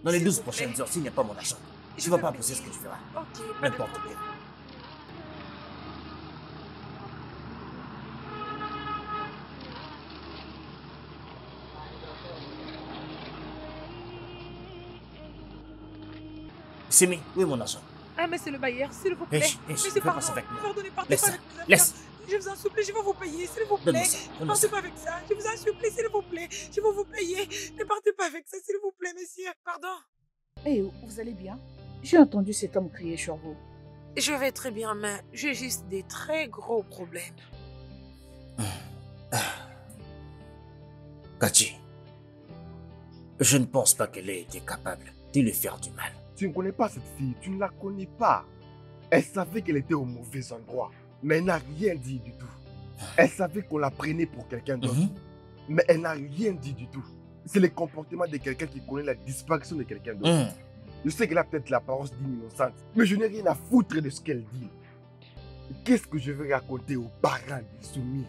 Dans les S'il 12 vous prochaines plaît. heures, s'il n'y a pas mon argent, Je tu ne vas vais pas payer. poser ce que tu feras. Ok, pas de N'importe problème. quoi. Simi, où est mon argent? Ah, mais c'est le bailleur, s'il vous plaît. Hey, Mais fais c'est pas pardon. ça avec moi. Pardonnez, partez Laisse pas ça. avec mes affaires. Laisse. Je vous en supplie, je vais vous payer, s'il vous Donne-moi plaît. ça. Donne-moi Partez ça. pas avec ça. Je vous en supplie, s'il vous plaît. Je vais vous payer. Ne partez pas avec ça, s'il vous plaît, messieurs. Pardon. Eh, vous allez bien? J'ai entendu cet homme crier sur vous. Je vais très bien, mais j'ai juste des très gros problèmes. Kachi, je ne pense pas qu'elle ait été capable de lui faire du mal. Tu ne connais pas cette fille, tu ne la connais pas. Elle savait qu'elle était au mauvais endroit, mais elle n'a rien dit du tout. Elle savait qu'on la prenait pour quelqu'un d'autre, mais elle n'a rien dit du tout. C'est le comportement de quelqu'un qui connaît la disparition de quelqu'un d'autre. Je sais qu'elle a peut-être l'apparence d'une innocente, mais je n'ai rien à foutre de ce qu'elle dit. Qu'est-ce que je vais raconter aux parents d'Issoumi?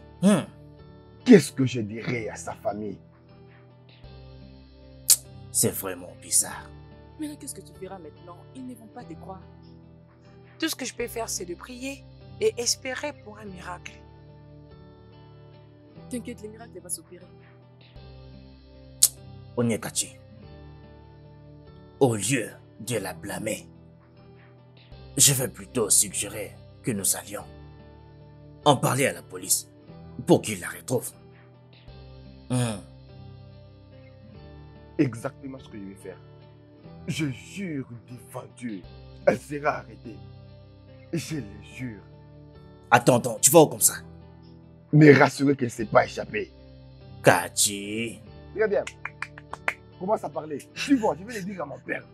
Qu'est-ce que je dirai à sa famille? C'est vraiment bizarre. Maintenant, qu'est-ce que tu feras maintenant? Ils ne vont pas te croire. Tout ce que je peux faire, c'est de prier et espérer pour un miracle. T'inquiète, le miracle va s'opérer. Onyekachi, au lieu de la blâmer, je vais plutôt suggérer que nous allions en parler à la police pour qu'ils la retrouvent. Exactement ce que je vais faire. Je jure devant Dieu, elle sera arrêtée. Je le jure. Attends, tu vas où comme ça? Mais rassurez qu'elle ne s'est pas échappée. Kachi. Très bien. Commence à parler. Tu vois, je vais le dire à mon père.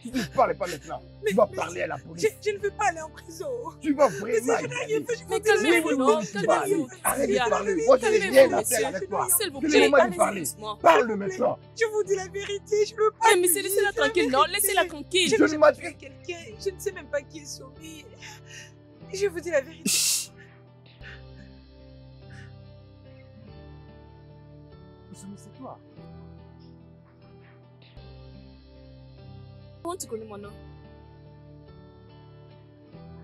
Si tu ne parles pas maintenant, tu vas parler à la police. Je ne veux pas aller en prison. Tu vas vraiment Mais y aller. Mais calmez-vous, non, calmez-vous. Arrête de parler. Moi, je n'ai rien à faire avec toi. S'il vous Je plaît, n'ai pas de allez-y parler. doucement. Parle maintenant. Je vous dis la vérité, je ne veux pas. Mais laissez-la tranquille, non, laissez-la tranquille. Je ne J'ai tué quelqu'un, je ne sais même pas qui est Soumi. Je vous dis la vérité. C'est toi. Comment tu connais mon nom?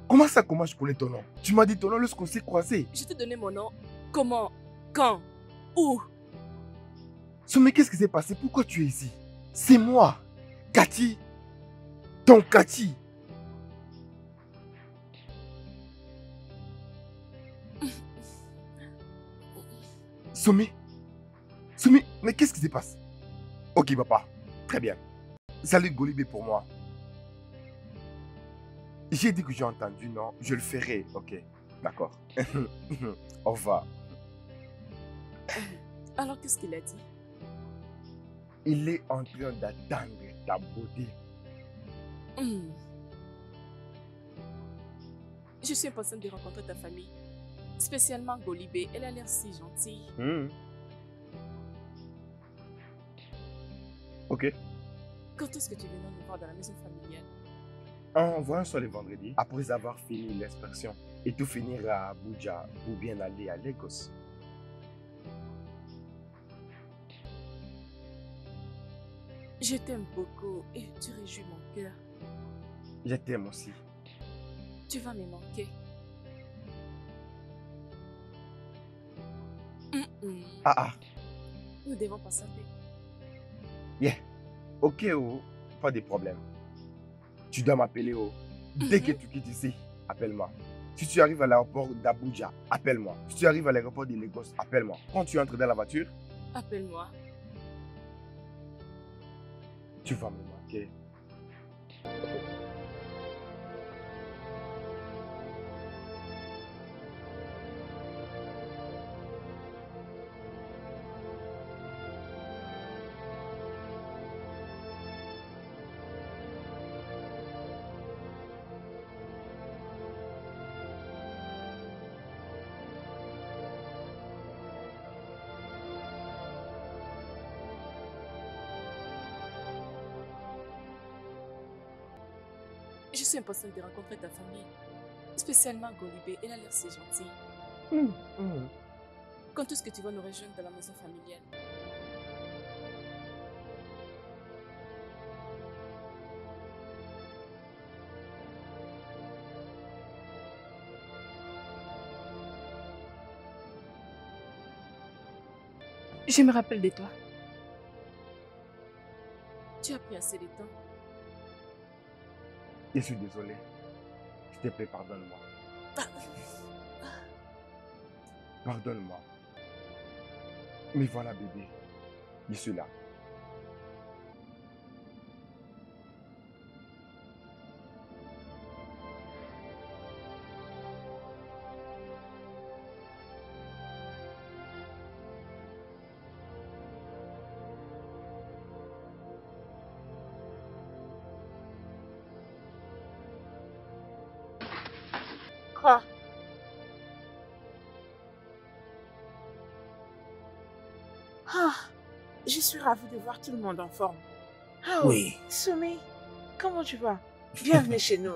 Comment ça, comment je connais ton nom? Tu m'as dit ton nom lorsqu'on s'est croisés. Je t'ai donné mon nom. Comment? Quand? Où? Mais qu'est-ce qui s'est passé? Pourquoi tu es ici? C'est moi, Cathy. Ton Cathy. Soumi, mais qu'est-ce qui se passe? Ok, papa. Très bien. Salut Golibé pour moi. J'ai dit que j'ai entendu, non? Je le ferai, ok. D'accord. Au revoir. Alors, qu'est-ce qu'il a dit? Il est en train d'attendre ta beauté. Je suis impatiente de rencontrer ta famille. Spécialement Golibé. Elle a l'air si gentille. Ok. Quand est-ce que tu viens nous voir dans la maison familiale? On va sur les vendredis, après avoir fini l'inspection. Et tout finir à Abuja pour bien aller à Lagos. Je t'aime beaucoup et tu réjouis mon cœur. Je t'aime aussi. Tu vas me manquer. Nous devons patienter. Yeah. Ok, oh, pas de problème. Tu dois m'appeler, oh. Dès que tu quittes ici, appelle-moi. Si tu arrives à l'aéroport d'Abuja, appelle-moi. Si tu arrives à l'aéroport de Lagos, appelle-moi. Quand tu entres dans la voiture, appelle-moi. Tu vas me manquer. Je suis impatiente de rencontrer ta famille. Spécialement Golibé, elle a l'air si gentille. Quand est-ce que tu vas nous rejoindre dans la maison familiale? Je me rappelle de toi. Tu as pris assez de temps. Je suis désolé. S'il te plaît, pardonne-moi. Pardonne-moi. Mais voilà, bébé. Je suis là. Je suis ravie de voir tout le monde en forme. Oui. Soumi, comment tu vas? Bienvenue chez nous.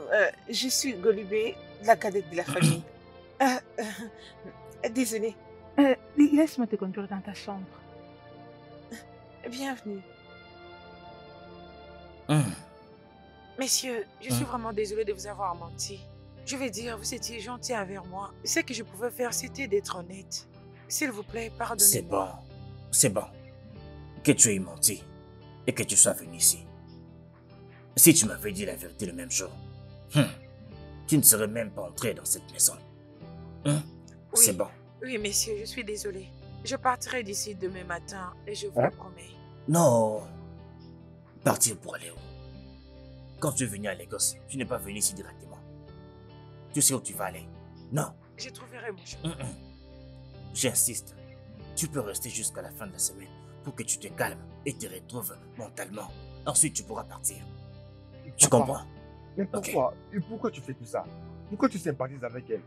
Je suis Golubé, la cadette de la famille. Désolée. Laisse-moi te conduire dans ta chambre. Bienvenue. Messieurs, je suis vraiment désolée de vous avoir menti. Je vais dire, vous étiez gentil envers moi. Ce que je pouvais faire, c'était d'être honnête. S'il vous plaît, pardonnez-moi. C'est bon. Que tu aies menti et que tu sois venu ici. Si tu m'avais dit la vérité le même jour, tu ne serais même pas entré dans cette maison. Oui. C'est bon. Oui, messieurs, je suis désolée. Je partirai d'ici demain matin et je vous le promets. Non. Partir pour aller où? Quand tu es venu à Lagos, tu n'es pas venu ici directement. Tu sais où tu vas aller? Non. Je trouverai mon chemin. J'insiste. Tu peux rester jusqu'à la fin de la semaine pour que tu te calmes et te retrouves mentalement. Ensuite, tu pourras partir. Tu comprends? Mais pourquoi? Et pourquoi tu fais tout ça? Pourquoi tu sympathises avec elle?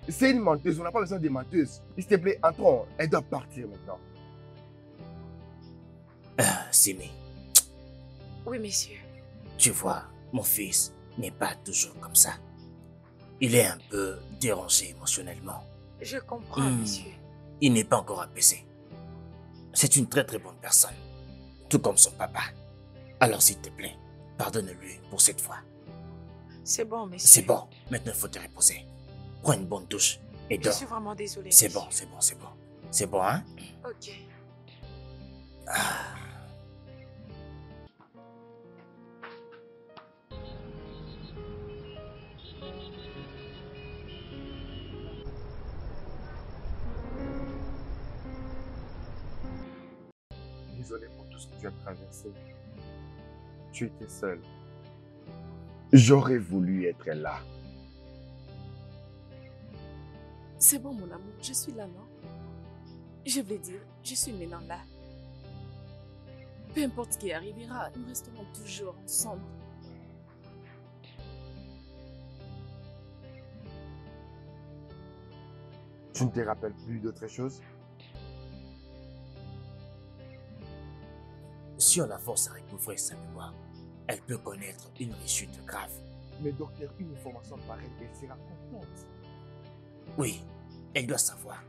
C'est une menteuse, on n'a pas besoin de menteuses. S'il te plaît, entrons. Elle doit partir maintenant. Simi. Oui, messieurs. Tu vois, mon fils n'est pas toujours comme ça. Il est un peu dérangé émotionnellement. Je comprends, monsieur. Il n'est pas encore apaisé. C'est une très très bonne personne. Tout comme son papa. Alors s'il te plaît, pardonne-lui pour cette fois. C'est bon, monsieur. C'est bon. Maintenant, il faut te reposer. Prends une bonne douche et dors. Je suis vraiment désolée. C'est bon, c'est bon, c'est bon. C'est bon, hein? Ok. Désolé pour tout ce que tu as traversé. Tu étais seul. J'aurais voulu être là. C'est bon, mon amour, je suis là, non? Je voulais dire, je suis maintenant là. Peu importe ce qui arrivera, nous resterons toujours ensemble. Tu ne te rappelles plus d'autre chose? Si on la force à recouvrer sa mémoire, elle peut connaître une rechute grave. Mais docteur, une information pareille, elle sera contente. Oui, elle doit savoir.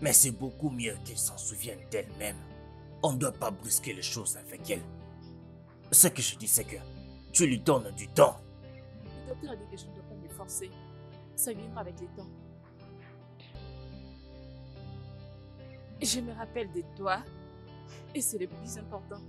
Mais c'est beaucoup mieux qu'elle s'en souvienne d'elle-même. On ne doit pas brusquer les choses avec elle. Ce que je dis, c'est que tu lui donnes du temps. Le docteur a dit que je ne dois pas me forcer. Ça viendra avec le temps. Je me rappelle de toi. Et c'est le plus important.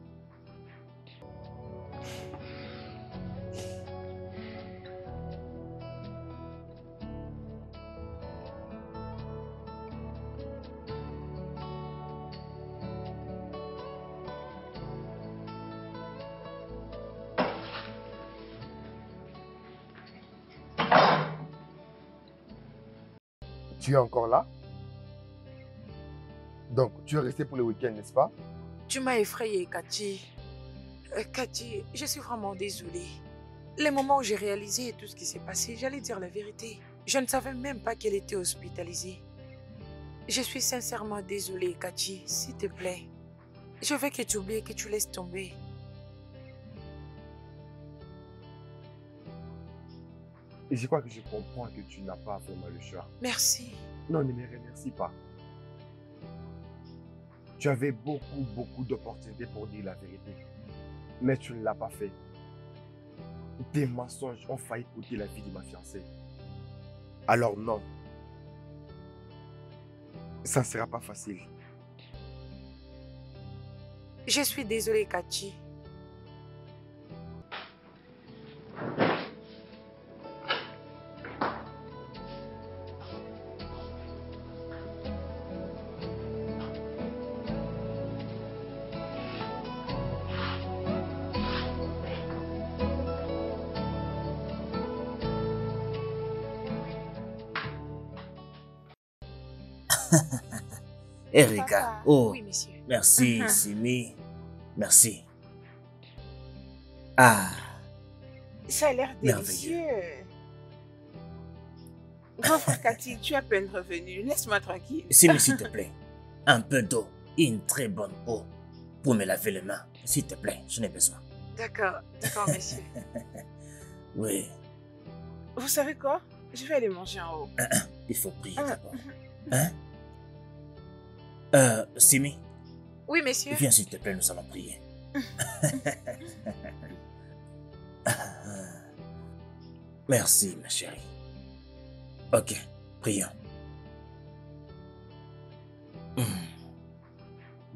Tu es encore là? Donc, tu es resté pour le week-end, n'est-ce pas? Tu m'as effrayée, Cathy. Cathy, je suis vraiment désolée. Les moments où j'ai réalisé tout ce qui s'est passé, j'allais dire la vérité. Je ne savais même pas qu'elle était hospitalisée. Je suis sincèrement désolée, Cathy, s'il te plaît. Je veux que tu oublies, que tu laisses tomber. Et je crois que je comprends que tu n'as pas vraiment le choix. Merci. Non, ne me remercie pas. Tu avais beaucoup d'opportunités pour dire la vérité. Mais tu ne l'as pas fait. Tes mensonges ont failli coûter la vie de ma fiancée. Alors non. Ça ne sera pas facile. Je suis désolée, Cathy. Erika, oh, Oui, monsieur. merci, Simi. Merci. Ah, Ça a l'air merveilleux. délicieux. Grand frère Cathy, tu es à peine revenu. Laisse-moi tranquille. Simi, s'il te plaît, un peu d'eau et une très bonne eau pour me laver les mains. S'il te plaît, je n'ai besoin. D'accord, monsieur. Oui, Vous savez quoi? Je vais aller manger en haut. il faut prier Ah, d'abord. Hein? Simi, Oui, monsieur. viens s'il te plaît, nous allons prier. Merci, ma chérie. Ok, prions.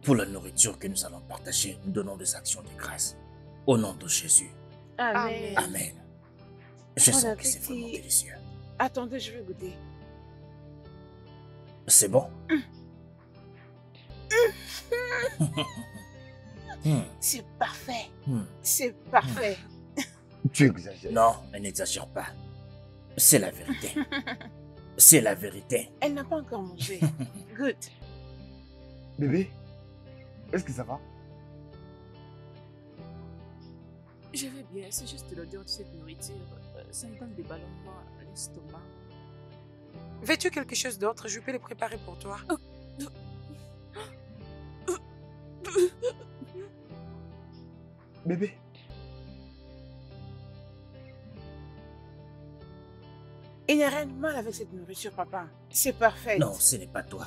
Pour la nourriture que nous allons partager, nous donnons des actions de grâce. Au nom de Jésus. Amen. Amen. Je Bon sens que c'est appétit. vraiment délicieux. Attendez, je vais goûter. C'est bon? C'est parfait. Hmm. C'est parfait. Tu exagères. Non, elle n'exagère pas. C'est la vérité. C'est la vérité. Elle n'a pas encore mangé. Good. Bébé, est-ce que ça va? Je vais bien, c'est juste l'odeur de cette nourriture. Ça me donne des ballonnements à l'estomac. Veux-tu quelque chose d'autre? Je peux le préparer pour toi. Bébé, Il n'y a rien de mal avec cette nourriture, papa. C'est parfait. Non, ce n'est pas toi.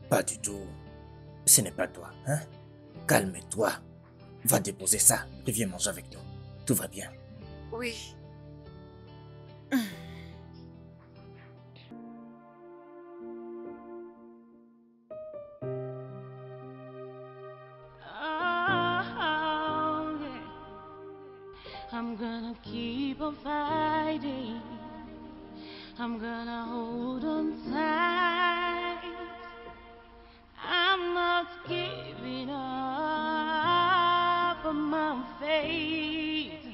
Pas du tout. Ce n'est pas toi, hein? Calme-toi. Va déposer ça. Reviens manger avec nous. Tout va bien. Oui. Oh, yeah. I'm gonna keep on fighting. I'm gonna hold on tight. I'm not giving up on my faith.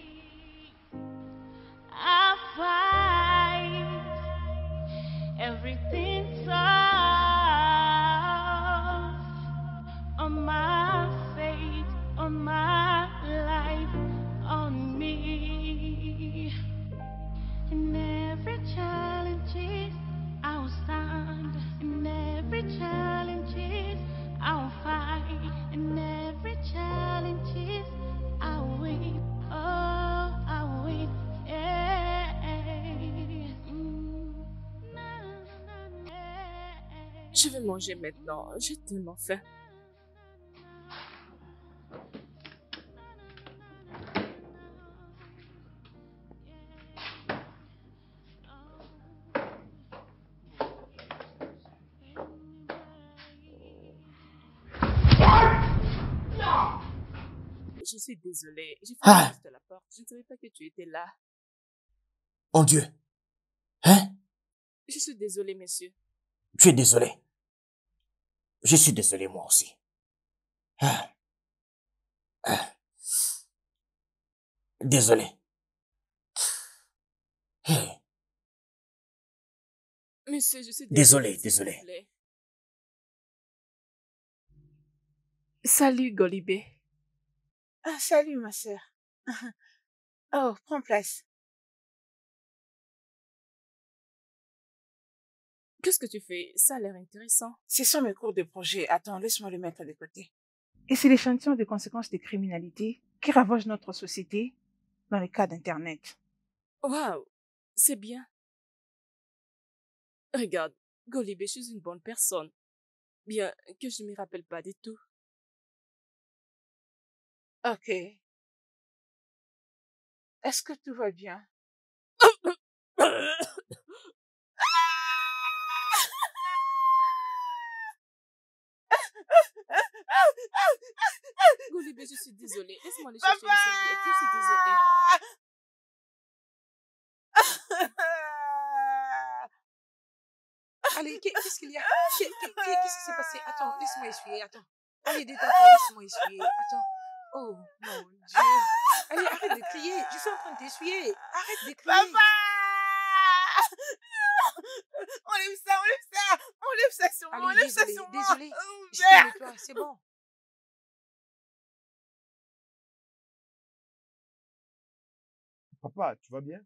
I fight. Everything's tough on my faith, on my life, on me. In every challenge, I'll stand. In every challenge, I'll fight. In every challenge, I'll win. Oh, I'll win. Yeah. Je vais manger maintenant. J'ai tellement faim. Je suis désolée. J'ai fermé juste la porte. Je ne savais pas que tu étais là. Mon Dieu. Hein? Je suis désolée, monsieur. Tu es désolé. Je suis désolé, moi aussi. Ah. Ah. Désolé. Hey. Monsieur, je suis Désolé, désolée. s'il vous désolé. plaît. Salut, Golibé. Ah, salut, ma sœur. Oh, prends place. Qu'est-ce que tu fais? Ça a l'air intéressant. Ce sont mes cours de projet. Attends, laisse-moi le mettre de côté. Et c'est l'échantillon des conséquences des criminalités qui ravagent notre société dans le cas d'Internet. Waouh, c'est bien. Regarde, Golibé, je suis une bonne personne. Bien que je ne me rappelle pas du tout. Ok. Est-ce que tout va bien? Golibé, je suis désolée. Laisse-moi aller chercher une serviette. Je suis désolée. Allez, qu'est-ce qu'il y a? Qu'est-ce qui s'est passé? Attends, laisse-moi essuyer. Attends. Allez, détends-toi, laisse-moi essuyer. Attends. Oh, mon Dieu. Allez, arrête de crier. Je suis en train de t'essuyer. Arrête de crier. Papa! Enlève ça, enlève ça! Enlève ça sur moi, Allez, enlève ça désolé, sur moi! désolé. Oh, Je merde! te nettoie, c'est bon. papa, tu vas bien?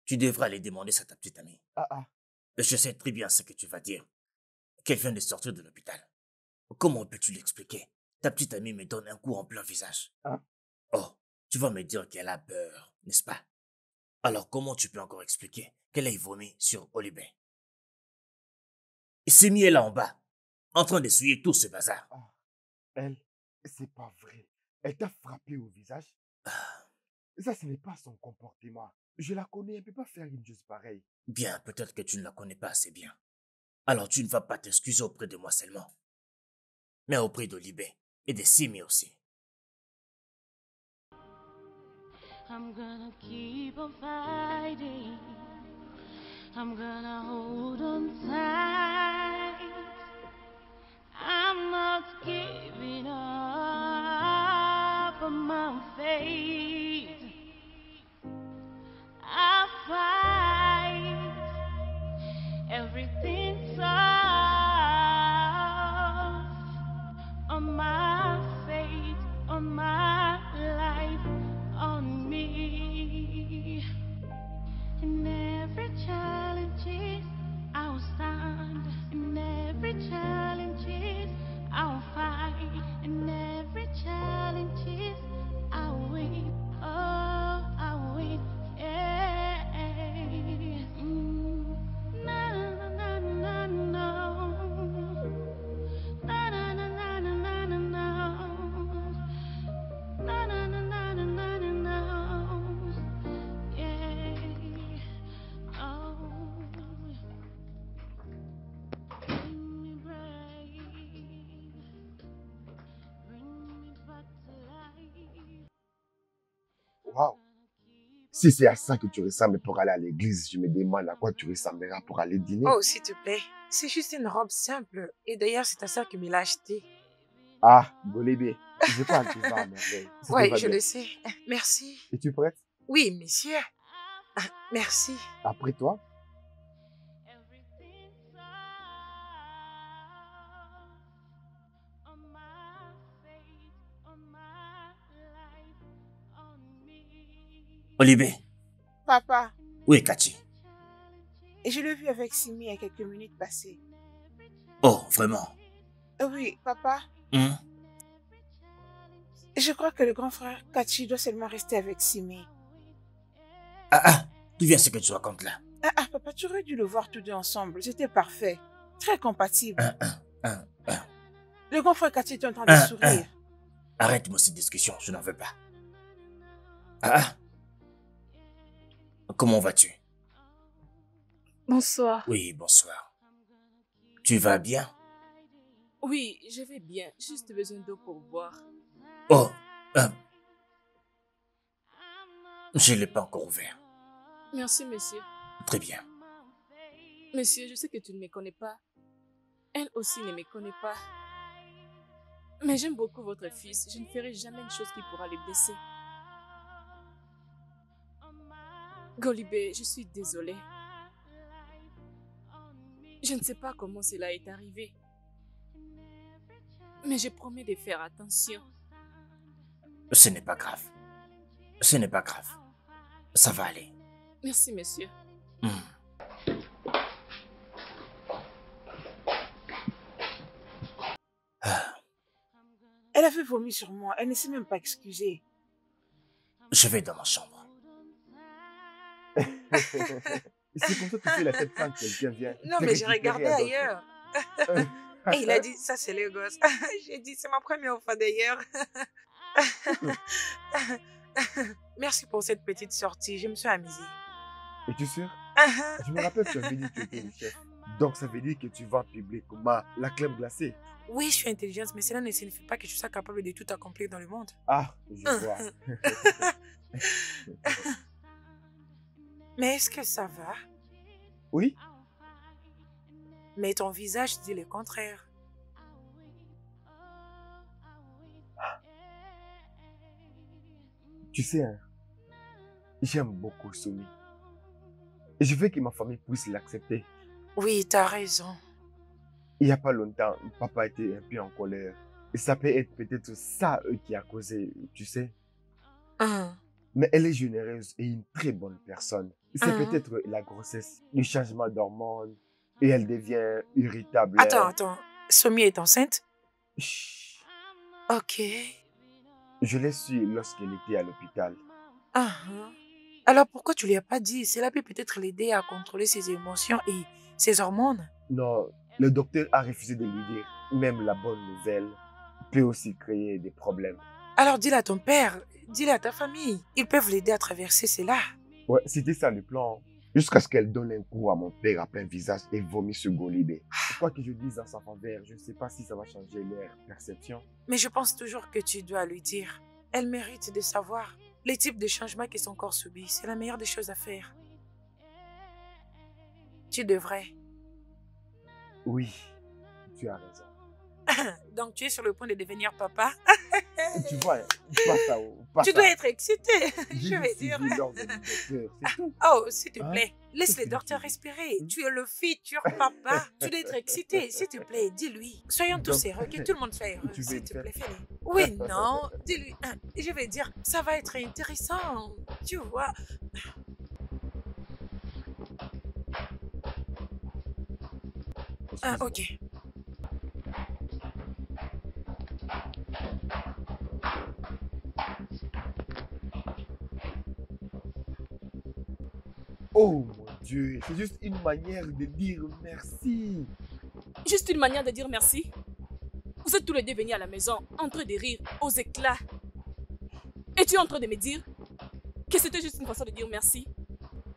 Tu devrais aller demander ça à ta petite amie. Ah. Je sais très bien ce que tu vas dire. Qu'elle vient de sortir de l'hôpital. Comment peux-tu l'expliquer? Ta petite amie me donne un coup en plein visage. Ah. Tu vas me dire qu'elle a peur, n'est-ce pas? Alors comment tu peux encore expliquer qu'elle ait vomi sur Olibé? Et Simi est là en bas, en train d'essuyer tout ce bazar. Ah, elle, c'est pas vrai. Elle t'a frappé au visage? Ça, ce n'est pas son comportement. Je la connais, elle ne peut pas faire une chose pareille. Bien, peut-être que tu ne la connais pas assez bien. Alors tu ne vas pas t'excuser auprès de moi seulement, mais auprès d'Olibé et de Simi aussi. I'm gonna keep on fighting. I'm gonna hold on tight. I'm not giving up on my faith. I fight. Everything's off on my faith, on my life, on me. In every challenge, I'll stand. In every challenge, I'll fight. In every challenge, I'll win. Oh, I'll win. Yeah. Na na na na na. Na na na na na na na. Na na na na na na na. Yeah. Oh. Bring me brave. Bring me back to life. Waouh! Si c'est à ça que tu ressembles pour aller à l'église, je me demande à quoi tu ressembleras pour aller dîner. Oh, s'il te plaît. C'est juste une robe simple. Et d'ailleurs, c'est ta sœur qui me l'a achetée. Ah, Golébé, je parle que ça à merveille. Ça te Oui, va je bien. le sais. Merci. Es-tu prête? Oui, monsieur. Ah, merci. Après toi? Everything's off on my faith, on my life, on me. Olibé, Papa, où est Kachi? et je l'ai vu avec Simi il y a quelques minutes passées. Oh, vraiment? Oui, papa, Hein? je crois que le grand frère Kachi doit seulement rester avec Simi. D'où vient ce que tu racontes là? Papa, tu aurais dû le voir tous deux ensemble. C'était parfait. Très compatible. Le grand frère Kachi était en train de sourire. Arrête-moi cette discussion, je n'en veux pas. Comment vas-tu? Bonsoir. Oui, bonsoir. Tu vas bien? Oui, je vais bien. Juste besoin d'eau pour boire. Oh, je ne l'ai pas encore ouvert. Merci, monsieur. Très bien. Monsieur, je sais que tu ne me connais pas. Elle aussi ne me connaît pas. Mais j'aime beaucoup votre fils. Je ne ferai jamais une chose qui pourra le blesser. Golibé, je suis désolée. Je ne sais pas comment cela est arrivé. Mais je promets de faire attention. Ce n'est pas grave. Ce n'est pas grave. Ça va aller. Merci, monsieur. Elle avait vomi sur moi. Elle ne s'est même pas excusée. Je vais dans ma chambre. C'est comme ça que tu fais la tête quand quelqu'un vient. Non, te mais j'ai récupérer regardé à d'autres. ailleurs. Et il a dit, ça c'est les gosses. J'ai dit, c'est ma première fois d'ailleurs. Merci pour cette petite sortie, je me suis amusée. Es-tu sûr? Je me rappelle que tu avais dit que tu étais le chef. Donc ça veut dire que tu vas publiquement la crème glacée. Oui, je suis intelligente, mais cela ne signifie pas que je sois capable de tout accomplir dans le monde. Ah, je vois. Mais est-ce que ça va? Oui? Mais ton visage dit le contraire. Tu sais, hein, j'aime beaucoup Soumi. Et je veux que ma famille puisse l'accepter. Oui, t'as raison. Il n'y a pas longtemps, papa était un peu en colère. Et ça peut être peut-être ça qui a causé, tu sais. Mais elle est généreuse et une très bonne personne. C'est peut-être la grossesse, le changement d'hormones. Et elle devient irritable. Attends. Somi est enceinte? Chut. Ok. Je l'ai su lorsqu'elle était à l'hôpital. Ah, hein. Alors pourquoi tu lui as pas dit? Cela peut peut-être l'aider à contrôler ses émotions et ses hormones. Non, le docteur a refusé de lui dire. Même la bonne nouvelle peut aussi créer des problèmes. Alors dis-le à ton père, dis-le à ta famille. Ils peuvent l'aider à traverser cela. Ouais, c'était ça le plan. Jusqu'à ce qu'elle donne un coup à mon père à plein visage et vomisse sur Golibé. Quoi que je dise en sa faveur, je ne sais pas si ça va changer leur perception. Mais je pense toujours que tu dois lui dire. Elle mérite de savoir les types de changements que son corps subit. C'est la meilleure des choses à faire. Tu devrais. Oui, tu as raison. Donc tu es sur le point de devenir papa. Tu vois, Tu dois être excité, je vais dire. Oh, s'il te plaît, laisse le docteur respirer. Tu es le futur papa. Tu dois être excité, s'il te plaît, dis-lui. Soyons tous heureux, que tout le monde soit heureux, s'il te plaît, fais-le. Oui, non, dis-lui. Je vais dire, ça va être intéressant, tu vois. Ah, ok. Oh mon Dieu, c'est juste une manière de dire merci. Juste une manière de dire merci. Vous êtes tous les deux venus à la maison en train de rire aux éclats. Et tu es en train de me dire que c'était juste une façon de dire merci.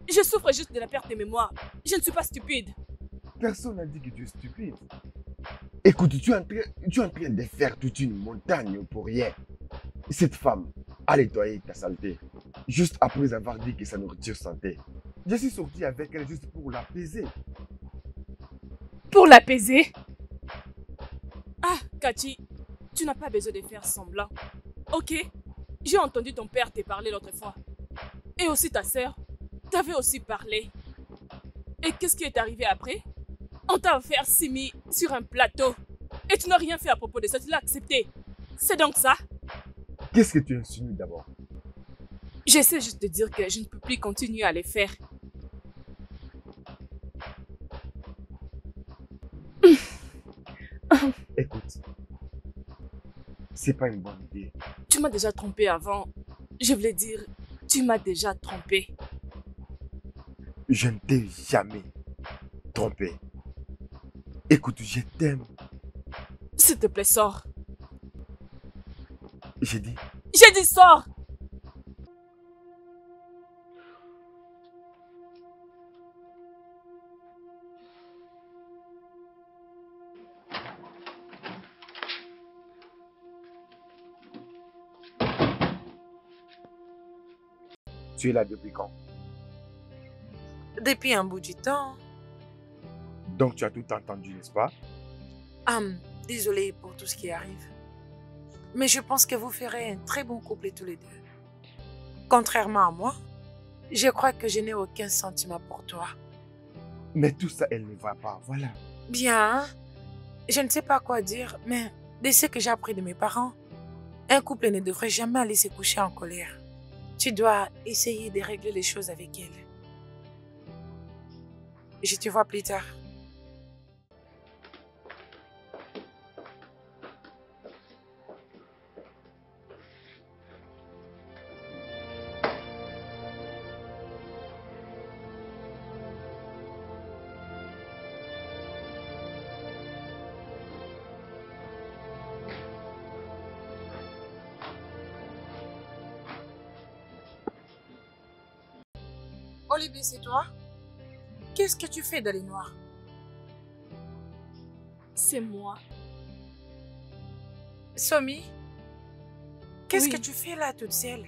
Je souffre juste de la perte de mémoire. Je ne suis pas stupide. Personne n'a dit que tu es stupide. Écoute, tu es en train de faire toute une montagne pour rien. Cette femme a nettoyé ta saleté, juste après avoir dit que sa nourriture sentait. Je suis sorti avec elle juste pour l'apaiser. Pour l'apaiser? Ah, Cathy, tu n'as pas besoin de faire semblant. Ok, j'ai entendu ton père te parler l'autre fois. Et aussi ta sœur t'avait aussi parlé. Et qu'est-ce qui est arrivé après? On t'a offert Simi sur un plateau. Et tu n'as rien fait à propos de ça, tu l'as accepté. C'est donc ça? Qu'est-ce que tu insinues d'abord? J'essaie juste de dire que je ne peux plus continuer à les faire. Écoute, c'est pas une bonne idée. Tu m'as déjà trompé avant. Je voulais dire, tu m'as déjà trompé. Je ne t'ai jamais trompé. Écoute, je t'aime. S'il te plaît, sors. J'ai dit Sors! Tu es là depuis quand? Depuis un bout du temps. Donc tu as tout entendu, n'est-ce pas? Désolée pour tout ce qui arrive. Mais je pense que vous ferez un très bon couple tous les deux. Contrairement à moi, je crois que je n'ai aucun sentiment pour toi. Mais tout ça, elle ne va pas, voilà. Bien, je ne sais pas quoi dire, mais de ce que j'ai appris de mes parents, un couple ne devrait jamais aller se coucher en colère. Tu dois essayer de régler les choses avec elle. Je te vois plus tard. Olivier, c'est toi? Qu'est-ce que tu fais dans les noirs? C'est moi. Somi, qu'est-ce Oui. que tu fais là toute seule?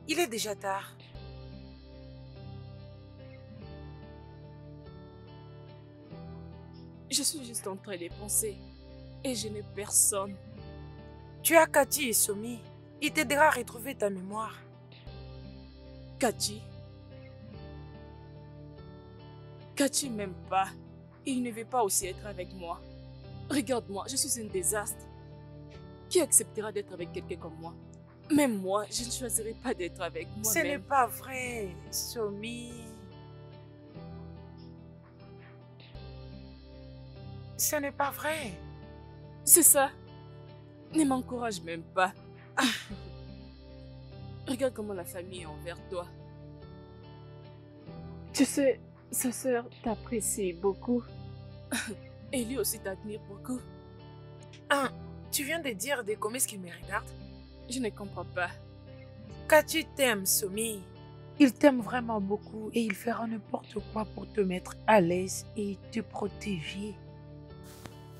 Il est déjà tard. Je suis juste en train de penser. Et je n'ai personne. Tu as Cathy et Somi. Il t'aidera à retrouver ta mémoire. Cathy. Cathy m'aime pas. Et il ne veut pas aussi être avec moi. Regarde-moi, je suis un désastre. Qui acceptera d'être avec quelqu'un comme moi? Même moi, je ne choisirai pas d'être avec moi-même. Ce n'est pas vrai, Somi. Ce n'est pas vrai. C'est ça. Ne m'encourage même pas. Regarde comment la famille est envers toi. Tu sais, sa sœur t'apprécie beaucoup. Et lui aussi t'admire beaucoup. Ah, tu viens de dire des commerces qui me regardent? Je ne comprends pas. Cathy t'aime, Somi. Il t'aime vraiment beaucoup et il fera n'importe quoi pour te mettre à l'aise et te protéger.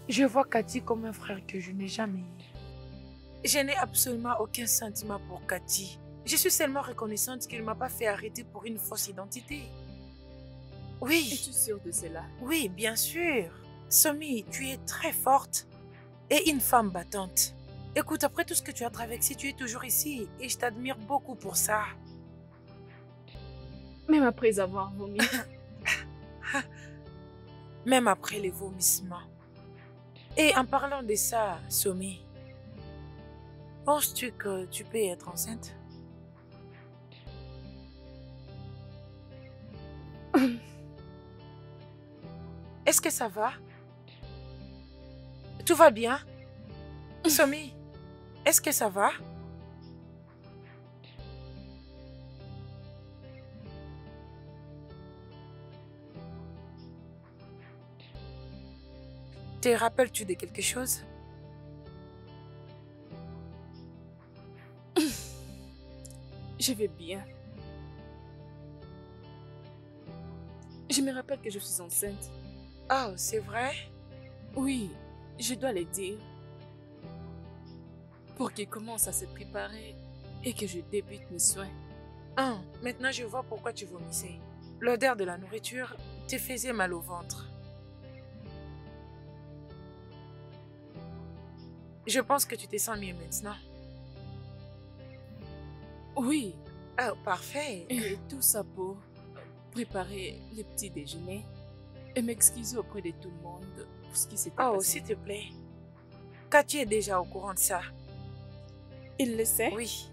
Je vois Cathy comme un frère que je n'ai jamais eu. Je n'ai absolument aucun sentiment pour Cathy. Je suis seulement reconnaissante qu'il ne m'a pas fait arrêter pour une fausse identité. Oui. Es-tu sûre de cela? Oui, bien sûr. Somi, tu es très forte et une femme battante. Écoute, après tout ce que tu as traversé, tu es toujours ici et je t'admire beaucoup pour ça. Même après avoir vomi. Même après les vomissements. Et en parlant de ça, Somi, penses-tu que tu peux être enceinte? Est-ce que ça va? Tout va bien? Somi, est-ce que ça va? Te rappelles-tu de quelque chose? Je vais bien. Je me rappelle que je suis enceinte. Oh, c'est vrai? Oui, je dois le dire. Pour qu'il commence à se préparer et que je débute mes soins. Ah, maintenant je vois pourquoi tu vomissais. L'odeur de la nourriture te faisait mal au ventre. Je pense que tu te sens mieux maintenant. Oui. Ah, parfait. Et tout ça pour préparer les petits déjeuners et m'excuser auprès de tout le monde pour ce qui s'était passé. Oh, s'il te plaît. Cathy est déjà au courant de ça. Il le sait? Oui.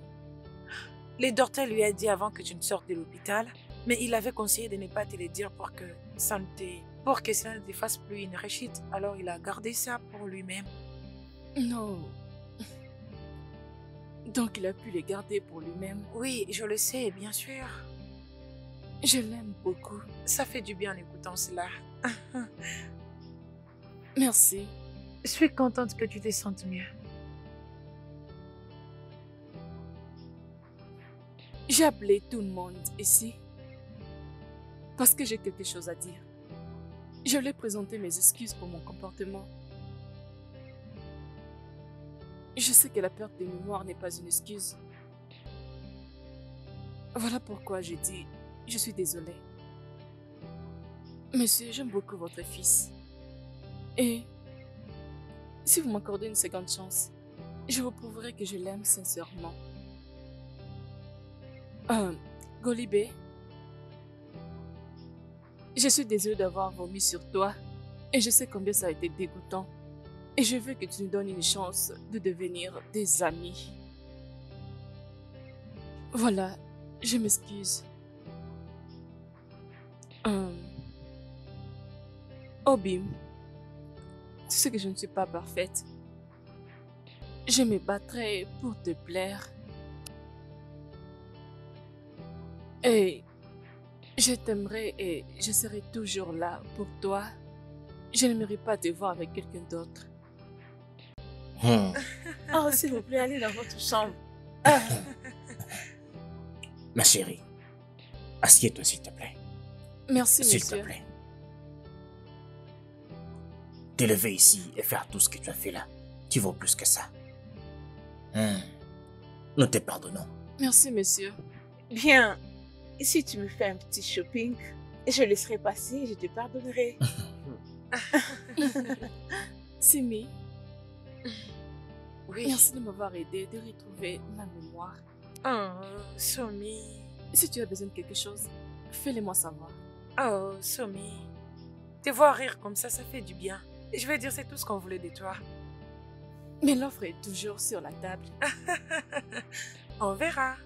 Le docteur lui a dit avant que tu ne sortes de l'hôpital, mais il avait conseillé de ne pas te le dire pour que cela ne te fasse plus une rechute. Alors il a gardé ça pour lui-même. Non. Donc il a pu les garder pour lui-même? Oui, je le sais, bien sûr. Je l'aime beaucoup. Ça fait du bien en écoutant cela. Merci. Je suis contente que tu te sentes mieux. J'ai appelé tout le monde ici parce que j'ai quelque chose à dire. Je voulais présenter mes excuses pour mon comportement. Je sais que la perte de mémoire n'est pas une excuse. Voilà pourquoi je dis, je suis désolée. Monsieur, j'aime beaucoup votre fils. Et si vous m'accordez une seconde chance, je vous prouverai que je l'aime sincèrement. Golibé, je suis désolée d'avoir vomi sur toi et je sais combien ça a été dégoûtant. Et je veux que tu nous donnes une chance de devenir des amis. Voilà, je m'excuse. Obim, tu sais que je ne suis pas parfaite. Je me battrai pour te plaire. Et je t'aimerai et je serai toujours là pour toi. Je n'aimerais pas te voir avec quelqu'un d'autre. Oh, s'il vous plaît, allez dans votre chambre. Ma chérie, assieds-toi s'il te plaît. Merci, S'il monsieur. te plaît. T'élever ici et faire tout ce que tu as fait là, tu vaux plus que ça. Nous te pardonnons. Merci, monsieur. Bien, si tu me fais un petit shopping, je laisserai passer et je te pardonnerai. Simi, Oui. merci de m'avoir aidé de retrouver ma mémoire. Oh, Somi. Si tu as besoin de quelque chose, fais-le-moi savoir. Oh, Somi. Te voir rire comme ça fait du bien. Je veux dire, c'est tout ce qu'on voulait de toi. Mais l'offre est toujours sur la table. On verra.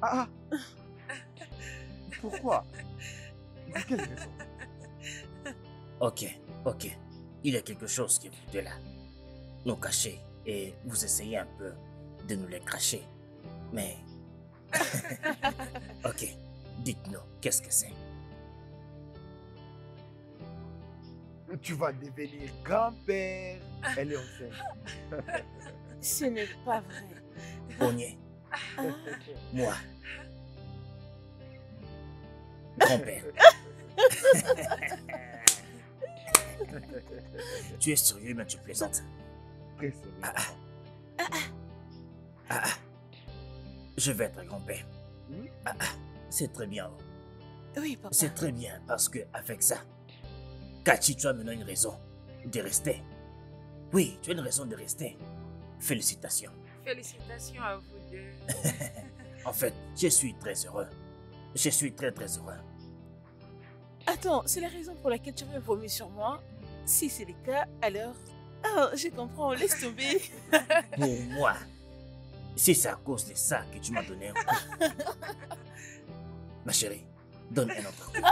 Ah Pourquoi? Pour quelle raison? Ok. Il y a quelque chose qui vous deux là. Nous cacher et vous essayez un peu de nous les cracher. Mais... Ok, dites-nous, qu'est-ce que c'est? Tu vas devenir grand-père. Elle est enceinte. Ce n'est pas vrai. Ogné, moi, grand-père. Tu es sérieux, mais tu plaisantes. Très sérieux. Je vais être grand-père. C'est très bien. Oui, papa. C'est très bien parce que avec ça, Kachi, tu as maintenant une raison de rester. Oui, tu as une raison de rester. Félicitations. Félicitations à vous deux. En fait, je suis très heureux. Je suis très heureux. Attends, c'est la raison pour laquelle tu veux vomir sur moi? Si c'est le cas, alors... Oh, je comprends, laisse tomber. Pour moi, si c'est à cause de ça que tu m'as donné un coup. Ma chérie, donne un autre coup.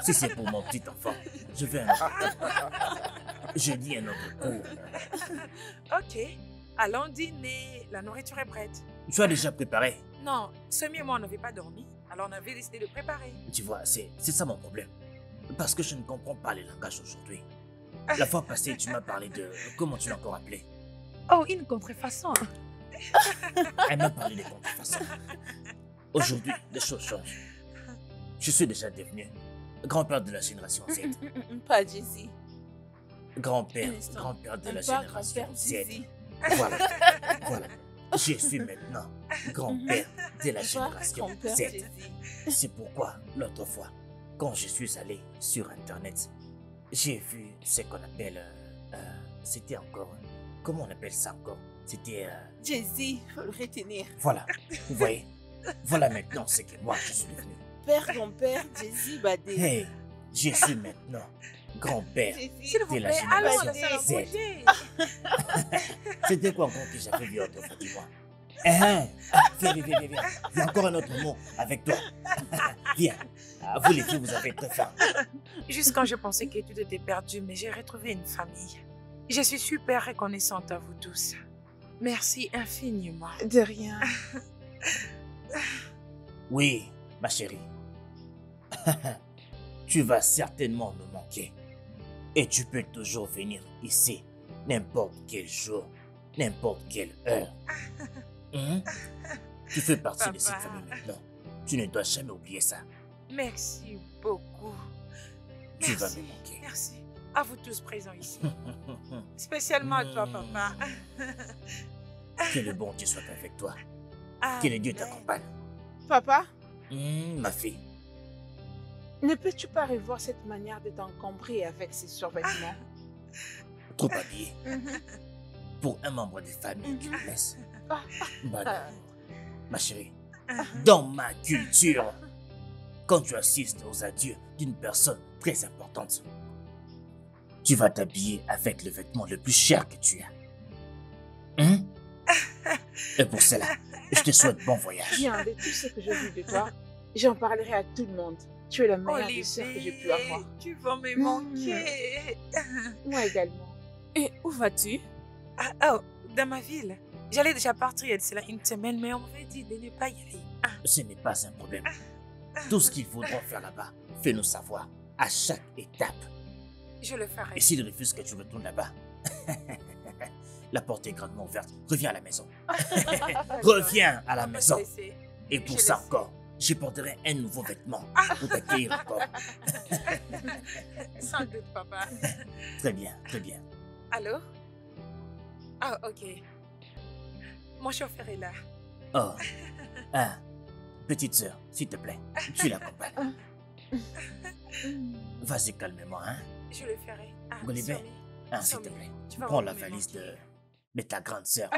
Si c'est pour mon petit enfant, je veux un autre coup. Je dis un autre coup. Ok, allons dîner. La nourriture est prête. Tu as déjà préparé? Non, Semi et moi, on n'avait pas dormi. Alors on avait décidé de préparer. Tu vois, c'est ça mon problème. Parce que je ne comprends pas les langages aujourd'hui. La fois passée, tu m'as parlé de... Comment tu l'as encore appelé? Oh, une contrefaçon. Elle m'a parlé de contrefaçons. Aujourd'hui, les choses changent. Je suis déjà devenu grand-père de la génération Z. Pas Jay-Z. Grand-père Un instant. grand-père de la Pas génération grand-père Z. Jay-Z. Voilà, voilà. Je suis maintenant grand-père de la Pas génération grand-père Z. Jay-Z. C'est pourquoi, l'autre fois, quand je suis allé sur Internet, j'ai vu ce qu'on appelle... c'était encore... Comment on appelle ça encore? C'était... Jay-Z, faut le retenir. Voilà, vous voyez? Voilà maintenant ce que moi je suis devenu. Père, grand-père, Jay-Z, Badé. Hey, je suis maintenant grand-père S'il vous de la plaît, allons à génération la salle à Z. manger. C'était quoi encore que j'avais vu autrefois, dis-moi? Viens. Il y a encore un autre mot avec toi. Viens. Vous les filles, vous avez très faim. Juste quand je pensais que tu t'étais perdu, mais j'ai retrouvé une famille. Je suis super reconnaissante à vous tous. Merci infiniment. De rien. Oui, ma chérie. Tu vas certainement me manquer. Et tu peux toujours venir ici, n'importe quel jour, n'importe quelle heure. Tu fais partie de cette Papa. famille maintenant. Tu ne dois jamais oublier ça. Merci beaucoup. Tu vas Merci. me manquer. Merci à vous tous présents ici. Spécialement à toi, papa. Que le bon Dieu soit avec toi. Que Amen. le Dieu t'accompagne. Papa, Ma fille. ne peux-tu pas revoir cette manière de t'encombrer avec ces survêtements? Trop habillé. Pour un membre de famille qui me laisse. Bah non. Ma chérie, dans ma culture, quand tu assistes aux adieux d'une personne très importante, tu vas t'habiller avec le vêtement le plus cher que tu as. Et pour cela, je te souhaite bon voyage. Bien, de tout ce que j'ai vu de toi, j'en parlerai à tout le monde. Tu es la meilleure des sœurs que j'ai pu avoir. Olivier, tu vas me manquer. Moi également. Et où vas-tu? Oh, dans ma ville. J'allais déjà partir il y a de cela une semaine, mais on m'avait dit de ne pas y aller. Ce n'est pas un problème. Tout ce qu'ils voudront faire là-bas, fais-nous savoir à chaque étape. Je le ferai. Et s'ils refusent que tu retournes là-bas, la porte est grandement ouverte. Reviens à la maison. Reviens à la On va maison. se laisser. Et pour Je ça le sais. encore, je porterai un nouveau vêtement pour t'accueillir encore. Sans doute, papa. Très bien, très bien. Allô? Ah, ok. Mon chauffeur est là. Oh, petite sœur, s'il te plaît, tu l'accompagnes. Vas-y calmement, hein. Je le ferai. Ah, Golibe, Somi, s'il te Somi, plaît, tu vas prends vraiment la me valise manquer. de ta grande sœur.